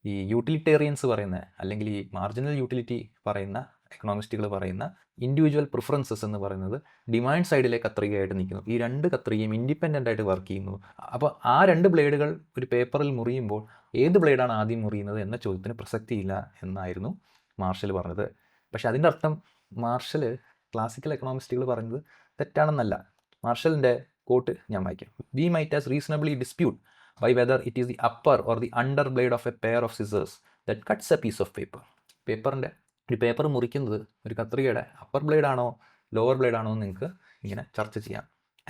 ഈ യൂട്ടിലിറ്റേറിയൻസ് പറയുന്ന, അല്ലെങ്കിൽ ഈ മാർജിനൽ യൂട്ടിലിറ്റി പറയുന്ന എക്കണോമിസ്റ്റുകൾ പറയുന്ന ഇൻഡിവിജ്വൽ പ്രിഫറൻസസ് എന്ന് പറയുന്നത് ഡിമാൻഡ് സൈഡിലെ കത്രികയായിട്ട് നിൽക്കുന്നു. ഈ രണ്ട് കത്രികയും ഇൻഡിപെൻഡൻ്റ് ആയിട്ട് വർക്ക് ചെയ്യുന്നു. അപ്പോൾ ആ രണ്ട് ബ്ലേഡുകൾ ഒരു പേപ്പറിൽ മുറിയുമ്പോൾ ഏത് ബ്ലേഡാണ് ആദ്യം മുറിയുന്നത് എന്ന ചോദ്യത്തിന് പ്രസക്തിയില്ല എന്നായിരുന്നു മാർഷൽ പറഞ്ഞത്. പക്ഷേ അതിൻ്റെ അർത്ഥം മാർഷൽ ക്ലാസിക്കൽ എക്കണോമിസ്റ്റുകൾ പറഞ്ഞത് തെറ്റാണെന്നല്ല. മാർഷലിൻ്റെ കോട്ട് ഞാൻ വായിക്കാം. V might as reasonably dispute by whether it is the upper or the under blade of a pair of scissors that cuts a piece of paper. ഒരു പേപ്പർ മുറിക്കുന്നത് ഒരു കത്രികയുടെ അപ്പർ ബ്ലേഡ് ആണോ ലോവർ ബ്ലേഡ് ആണോ എന്ന് നിങ്ങൾക്ക് ഇങ്ങനെ ചർച്ച ചെയ്യാം.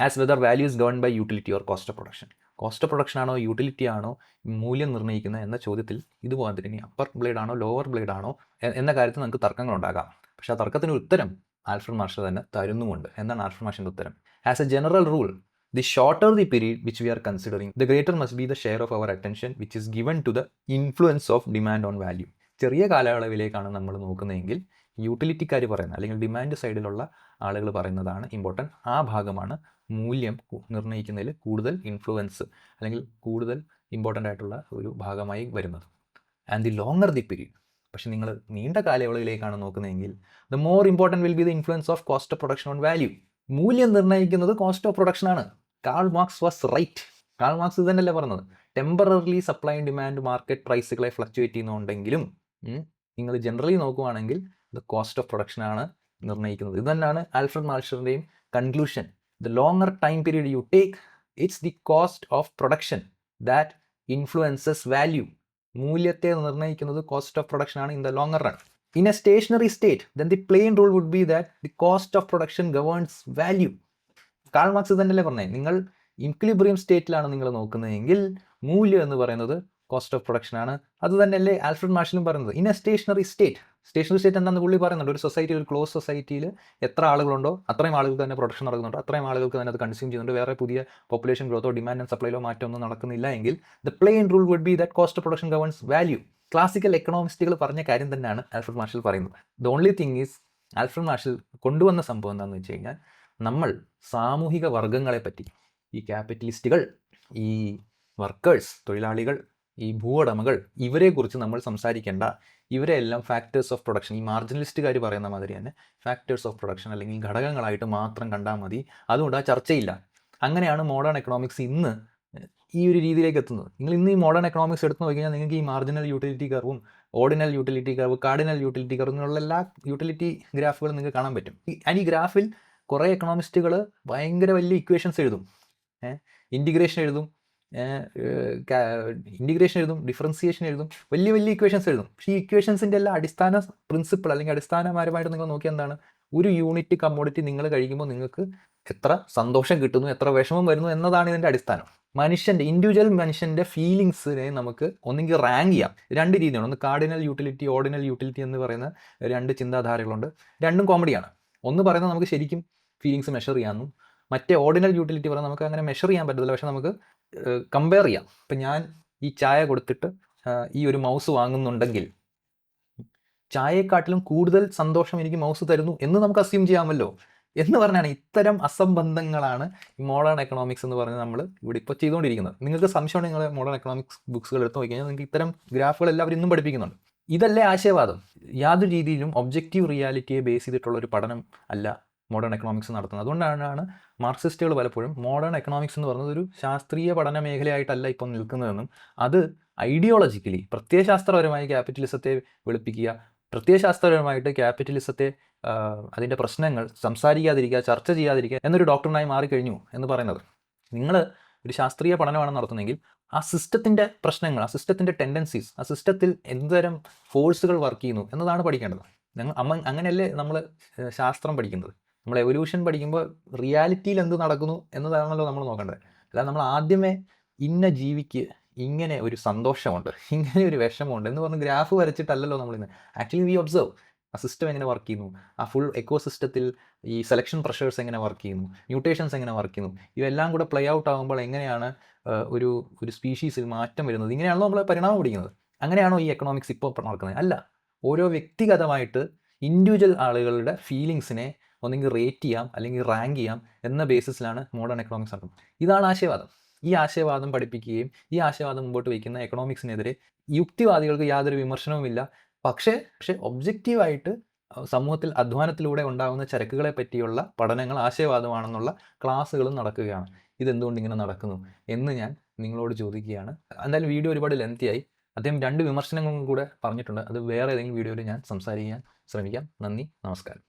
As whether value is govern by utility or cost of production. Cost of production ആണോ യൂട്ടിലിറ്റി ആണോ മൂല്യം നിർണ്ണയിക്കുന്നത് എന്ന ചോദ്യത്തിൽ ഇതുപോലെ തന്നെ അപ്പർ ബ്ലേഡ് ആണോ ലോവർ ബ്ലേഡ് ആണോ എന്ന കാര്യത്തിൽ നമുക്ക് തർക്കങ്ങളുണ്ടാകാം. പക്ഷേ ആ തർക്കത്തിന് ഉത്തരം ആൽഫ്രഡ് മാർഷൽ തന്നെ തരുന്നുമുണ്ട്. എന്താണ് ആൽഫ്രഡ് മാർഷലിൻ്റെ ഉത്തരം? As A general rule, the shorter the period which we are considering, the greater must be the share of our attention which is given to the influence of demand on value. ചെറിയ കാലയളവിലേക്കാണ് നമ്മൾ നോക്കുന്നതെങ്കിൽ യൂട്ടിലിറ്റിക്കാർ പറയുന്നത്, അല്ലെങ്കിൽ ഡിമാൻഡ് സൈഡിലുള്ള ആളുകൾ പറയുന്നതാണ് ഇമ്പോർട്ടൻറ്റ്. ആ ഭാഗമാണ് മൂല്യം നിർണ്ണയിക്കുന്നതിൽ കൂടുതൽ ഇൻഫ്ലുവൻസ് അല്ലെങ്കിൽ കൂടുതൽ ഇമ്പോർട്ടൻ്റ് ആയിട്ടുള്ള ഒരു ഭാഗമായി വരുന്നത്. And the longer the period, പക്ഷെ നിങ്ങൾ നീണ്ട കാലയളവിലേക്കാണ് നോക്കുന്നതെങ്കിൽ the more important will be the influence of cost of production on value. മൂല്യം നിർണ്ണയിക്കുന്നത് കോസ്റ്റ് ഓഫ് പ്രൊഡക്ഷൻ ആണ്. Karl Marx was right. Karl Marx ഇത് തന്നെയല്ലേ പറഞ്ഞത്? Temporarily supply and demand market പ്രൈസുകളെ ഫ്ലക്ച്വേറ്റ് ചെയ്യുന്നുണ്ടെങ്കിലും നിങ്ങൾ ജനറലി നോക്കുവാണെങ്കിൽ ഇത് കോസ്റ്റ് ഓഫ് പ്രൊഡക്ഷനാണ് നിർണ്ണയിക്കുന്നത്. ഇത് തന്നെയാണ് ആൽഫ്രഡ് മാർഷലിൻ്റെയും conclusion. The longer time period you take, it's the cost of production that influences value. മൂല്യത്തെ നിർണ്ണയിക്കുന്നത് കോസ്റ്റ് ഓഫ് പ്രൊഡക്ഷൻ ആണ് in the longer run. In a stationary state, then the plain rule would be that the cost of production governs value. Karl Marx തന്നെയല്ലേ പറഞ്ഞത്? നിങ്ങൾ ഇക്വിലിബ്രിയം സ്റ്റേറ്റിലാണ് നിങ്ങൾ നോക്കുന്നതെങ്കിൽ മൂല്യം എന്ന് പറയുന്നത് കോസ്റ്റ് ഓഫ് പ്രൊഡക്ഷൻ ആണ്. അത് തന്നെയല്ലേ ആൽഫ്രഡ് മാർഷലും പറയുന്നത്? In a stationary state. Stationary state എന്താണെന്ന് പുള്ളി പറയുന്നുണ്ട്. ഒരു സൊസൈറ്റി, ഒരു ക്ലോസ് സൊസൈറ്റിയിൽ എത്ര ആളുകളുണ്ടോ അത്രയും ആളുകൾക്ക് തന്നെ പ്രൊഡക്ഷൻ നടക്കുന്നുണ്ടോ, അത്രയും ആളുകൾക്ക് തന്നെ അത് കൺസ്യൂം ചെയ്യുന്നുണ്ട്. വേറെ പുതിയ പോപ്പുലേഷൻ ഗ്രോത്തോ ഡിമാൻഡ് ആൻഡ് സപ്ലൈയിലോ മാറ്റമൊന്നും നടക്കുന്നില്ല എങ്കിൽ the plain rule would be that cost of production governs value. Classical എക്കണോമിസ്റ്റുകൾ പറഞ്ഞ കാര്യം തന്നെയാണ് ആൽഫ്രഡ് മാർഷൽ പറയുന്നത്. The only thing is Alfred Marshall കൊണ്ടുവന്ന സംഭവം എന്താണെന്ന് വെച്ച് കഴിഞ്ഞാൽ, നമ്മൾ സാമൂഹിക വർഗങ്ങളെ പറ്റി, ഈ ക്യാപിറ്റലിസ്റ്റുകൾ, ഈ വർക്കേഴ്സ് തൊഴിലാളികൾ, ഈ ഭൂവുടമകൾ, ഇവരെക്കുറിച്ച് നമ്മൾ സംസാരിക്കേണ്ട, ഇവരെ എല്ലാം ഫാക്ടേഴ്സ് ഓഫ് പ്രൊഡക്ഷൻ, ഈ മാർജിനലിസ്റ്റുകാർ പറയുന്ന മാതിരി തന്നെ ഫാക്ടേഴ്സ് ഓഫ് പ്രൊഡക്ഷൻ അല്ലെങ്കിൽ ഘടകങ്ങളായിട്ട് മാത്രം കണ്ടാൽ മതി, അതുകൊണ്ട് ആ ചർച്ചയില്ല. അങ്ങനെയാണ് മോഡേൺ എക്കണോമിക്സ് ഇന്ന് ഈ ഒരു രീതിയിലേക്ക് എത്തുന്നത്. നിങ്ങൾ ഇന്ന് ഈ മോഡേൺ എക്കണോമിക്സ് എടുത്ത് നോക്കിക്കഴിഞ്ഞാൽ നിങ്ങൾക്ക് ഈ മാർജിനൽ യൂട്ടിലിറ്റി കർവും ordinal utility curve, cardinal utility curve എന്നുള്ള എല്ലാ യൂട്ടിലിറ്റി ഗ്രാഫുകളും നിങ്ങൾക്ക് കാണാൻ പറ്റും. ഈ ഗ്രാഫിൽ കുറേ എക്കണോമിസ്റ്റുകൾ ഭയങ്കര വലിയ ഇക്വേഷൻസ് എഴുതും, ഇൻറ്റിഗ്രേഷൻ എഴുതും, ഡിഫറൻസിയേഷൻ എഴുതും, വലിയ വലിയ ഇക്വേഷൻസ് എഴുതും. പക്ഷേ ഈ ഇക്വേഷൻസിൻ്റെ എല്ലാ അടിസ്ഥാന പ്രിൻസിപ്പിൾ അല്ലെങ്കിൽ അടിസ്ഥാനപരമായിട്ട് നിങ്ങൾ നോക്കിയാൽ എന്താണ്, ഒരു യൂണിറ്റ് കമ്മോഡിറ്റി നിങ്ങൾ കഴിക്കുമ്പോൾ നിങ്ങൾക്ക് എത്ര സന്തോഷം കിട്ടുന്നു, എത്ര വിഷമം വരുന്നു എന്നതാണ് ഇതിൻ്റെ അടിസ്ഥാനം. ഇൻഡിവിജ്വൽ മനുഷ്യൻ്റെ ഫീലിങ്സിനെ നമുക്ക് ഒന്നെങ്കിൽ റാങ്ക് ചെയ്യാം. രണ്ട് രീതിയാണ്. ഒന്ന് കാർഡിനൽ യൂട്ടിലിറ്റി, ഓർഡിനൽ യൂട്ടിലിറ്റി എന്ന് പറയുന്ന രണ്ട് ചിന്താധാരകളുണ്ട്. രണ്ടും കോമഡിയാണ്. ഒന്ന് പറയുന്നത് നമുക്ക് ശരിക്കും ഫീലിങ്സ് മെഷർ ചെയ്യാമെന്നും, മറ്റേ ഓർഡിനൽ യൂട്ടിലിറ്റി പറയുന്നത് നമുക്ക് അങ്ങനെ മെഷർ ചെയ്യാൻ പറ്റത്തില്ല, പക്ഷെ നമുക്ക് കമ്പയർ ചെയ്യാം. ഇപ്പം ഞാൻ ഈ ചായ കൊടുത്തിട്ട് ഈ ഒരു മൗസ് വാങ്ങുന്നുണ്ടെങ്കിൽ ചായയെക്കാട്ടിലും കൂടുതൽ സന്തോഷം എനിക്ക് മൗസ് തരുന്നു എന്ന് നമുക്ക് അസ്യൂം ചെയ്യാമല്ലോ എന്ന് പറഞ്ഞാണ്. ഇത്തരം അസംബന്ധങ്ങളാണ് ഈ മോഡേൺ എക്കണോമിക്സ് എന്ന് പറഞ്ഞ് നമ്മൾ ഇവിടെ ഇപ്പോൾ ചെയ്തുകൊണ്ടിരിക്കുന്നത്. നിങ്ങൾക്ക് സംശയമാണ്, നിങ്ങൾ മോഡേൺ എക്കണോമിക്സ് ബുക്സുകൾ എടുത്ത് നോക്കിക്കഴിഞ്ഞാൽ നിങ്ങൾക്ക് ഇത്തരം ഗ്രാഫുകൾ എല്ലാവരും ഇന്നും പഠിപ്പിക്കുന്നുണ്ട്. ഇതല്ലേ ആശയവാദം? യാതൊരു രീതിയിലും ഒബ്ജക്റ്റീവ് റിയാലിറ്റിയെ ബേസ് ചെയ്തിട്ടുള്ളൊരു പഠനം അല്ല മോഡേൺ എക്കണോമിക്സ് നടത്തുന്നത്. അതുകൊണ്ടാണ് മാർക്സിസ്റ്റുകൾ പലപ്പോഴും മോഡേൺ എക്കണോമിക്സ് എന്ന് പറയുന്നത് ഒരു ശാസ്ത്രീയ പഠന മേഖലയായിട്ടല്ല ഇപ്പോൾ നിൽക്കുന്നതെന്നും, അത് ഐഡിയോളജിക്കലി പ്രത്യയശാസ്ത്രപരമായി ക്യാപിറ്റലിസത്തെ വെളുപ്പിക്കുക, പ്രത്യയശാസ്ത്രപരമായിട്ട് ക്യാപിറ്റലിസത്തെ അതിൻ്റെ പ്രശ്നങ്ങൾ സംസാരിക്കാതിരിക്കുക, ചർച്ച ചെയ്യാതിരിക്കുക എന്നൊരു ഡോക്ടറിനായി മാറിക്കഴിഞ്ഞു എന്ന് പറയുന്നത്. നിങ്ങൾ ഒരു ശാസ്ത്രീയ പഠനമാണ് നടത്തുന്നതെങ്കിൽ ആ സിസ്റ്റത്തിൻ്റെ പ്രശ്നങ്ങൾ, ആ സിസ്റ്റത്തിൻ്റെ ടെൻഡൻസീസ്, ആ സിസ്റ്റത്തിൽ എന്തുതരം ഫോഴ്സുകൾ വർക്ക് ചെയ്യുന്നു എന്നതാണ് പഠിക്കേണ്ടത്. അങ്ങനെയല്ലേ നമ്മൾ ശാസ്ത്രം പഠിക്കുന്നത്. നമ്മൾ എവല്യൂഷൻ പഠിക്കുമ്പോൾ റിയാലിറ്റിയിൽ എന്ത് നടക്കുന്നു എന്നതാണല്ലോ നമ്മൾ നോക്കേണ്ടത്. അല്ലാതെ നമ്മൾ ആദ്യമേ ഇന്ന ജീവിക്ക് ഇങ്ങനെ ഒരു സന്തോഷമുണ്ട്, ഇങ്ങനെ ഒരു വിഷമമുണ്ട് എന്ന് പറഞ്ഞ് ഗ്രാഫ് വരച്ചിട്ടല്ലല്ലോ നമ്മളിന്ന്. ആക്ച്വലി വി ഒബ്സർവ് ആ സിസ്റ്റം എങ്ങനെ വർക്ക് ചെയ്യുന്നു, ആ ഫുൾ എക്കോ സിസ്റ്റത്തിൽ ഈ സെലക്ഷൻ പ്രഷേഴ്സ് എങ്ങനെ വർക്ക് ചെയ്യുന്നു, മ്യൂട്ടേഷൻസ് എങ്ങനെ വർക്ക് ചെയ്യുന്നു, ഇവയെല്ലാം കൂടെ പ്ലേ ഔട്ട് ആകുമ്പോൾ എങ്ങനെയാണ് ഒരു സ്പീഷീസിൽ മാറ്റം വരുന്നത്. ഇങ്ങനെയാണല്ലോ നമ്മൾ പരിണാമം പഠിക്കുന്നത്. അങ്ങനെയാണോ ഈ എക്കണോമിക്സ് ഇപ്പോൾ നടക്കുന്നത്? അല്ല. ഓരോ വ്യക്തിഗതമായിട്ട് ഇൻഡിവിജ്വൽ ആളുകളുടെ ഫീലിങ്സിനെ ഒന്നെങ്കിൽ റേറ്റ് ചെയ്യാം അല്ലെങ്കിൽ റാങ്ക് ചെയ്യാം എന്ന ബേസിസിലാണ് മോഡേൺ എക്കണോമിക്സ് നടക്കുന്നത്. ഇതാണ് ആശയവാദം. ഈ ആശയവാദം പഠിപ്പിക്കുകയും ഈ ആശയവാദം മുമ്പോട്ട് വയ്ക്കുന്ന എക്കണോമിക്സിനെതിരെ യുക്തിവാദികൾക്ക് യാതൊരു വിമർശനവുമില്ല. പക്ഷേ ഒബ്ജക്റ്റീവായിട്ട് സമൂഹത്തിൽ അധ്വാനത്തിലൂടെ ഉണ്ടാകുന്ന ചരക്കുകളെ പറ്റിയുള്ള പഠനങ്ങൾ ആശയവാദമാണെന്നുള്ള ക്ലാസ്സുകളും നടക്കുകയാണ്. ഇതെന്തുകൊണ്ട് ഇങ്ങനെ നടക്കുന്നു എന്ന് ഞാൻ നിങ്ങളോട് ചോദിക്കുകയാണ്. എന്തായാലും വീഡിയോ ഒരുപാട് ലെങ്തിയായി. അദ്ദേഹം 2 വിമർശനങ്ങളും കൂടെ പറഞ്ഞിട്ടുണ്ട്. അത് വേറെ ഏതെങ്കിലും വീഡിയോയിൽ ഞാൻ സംസാരിക്കാൻ ശ്രമിക്കാം. നന്ദി, നമസ്കാരം.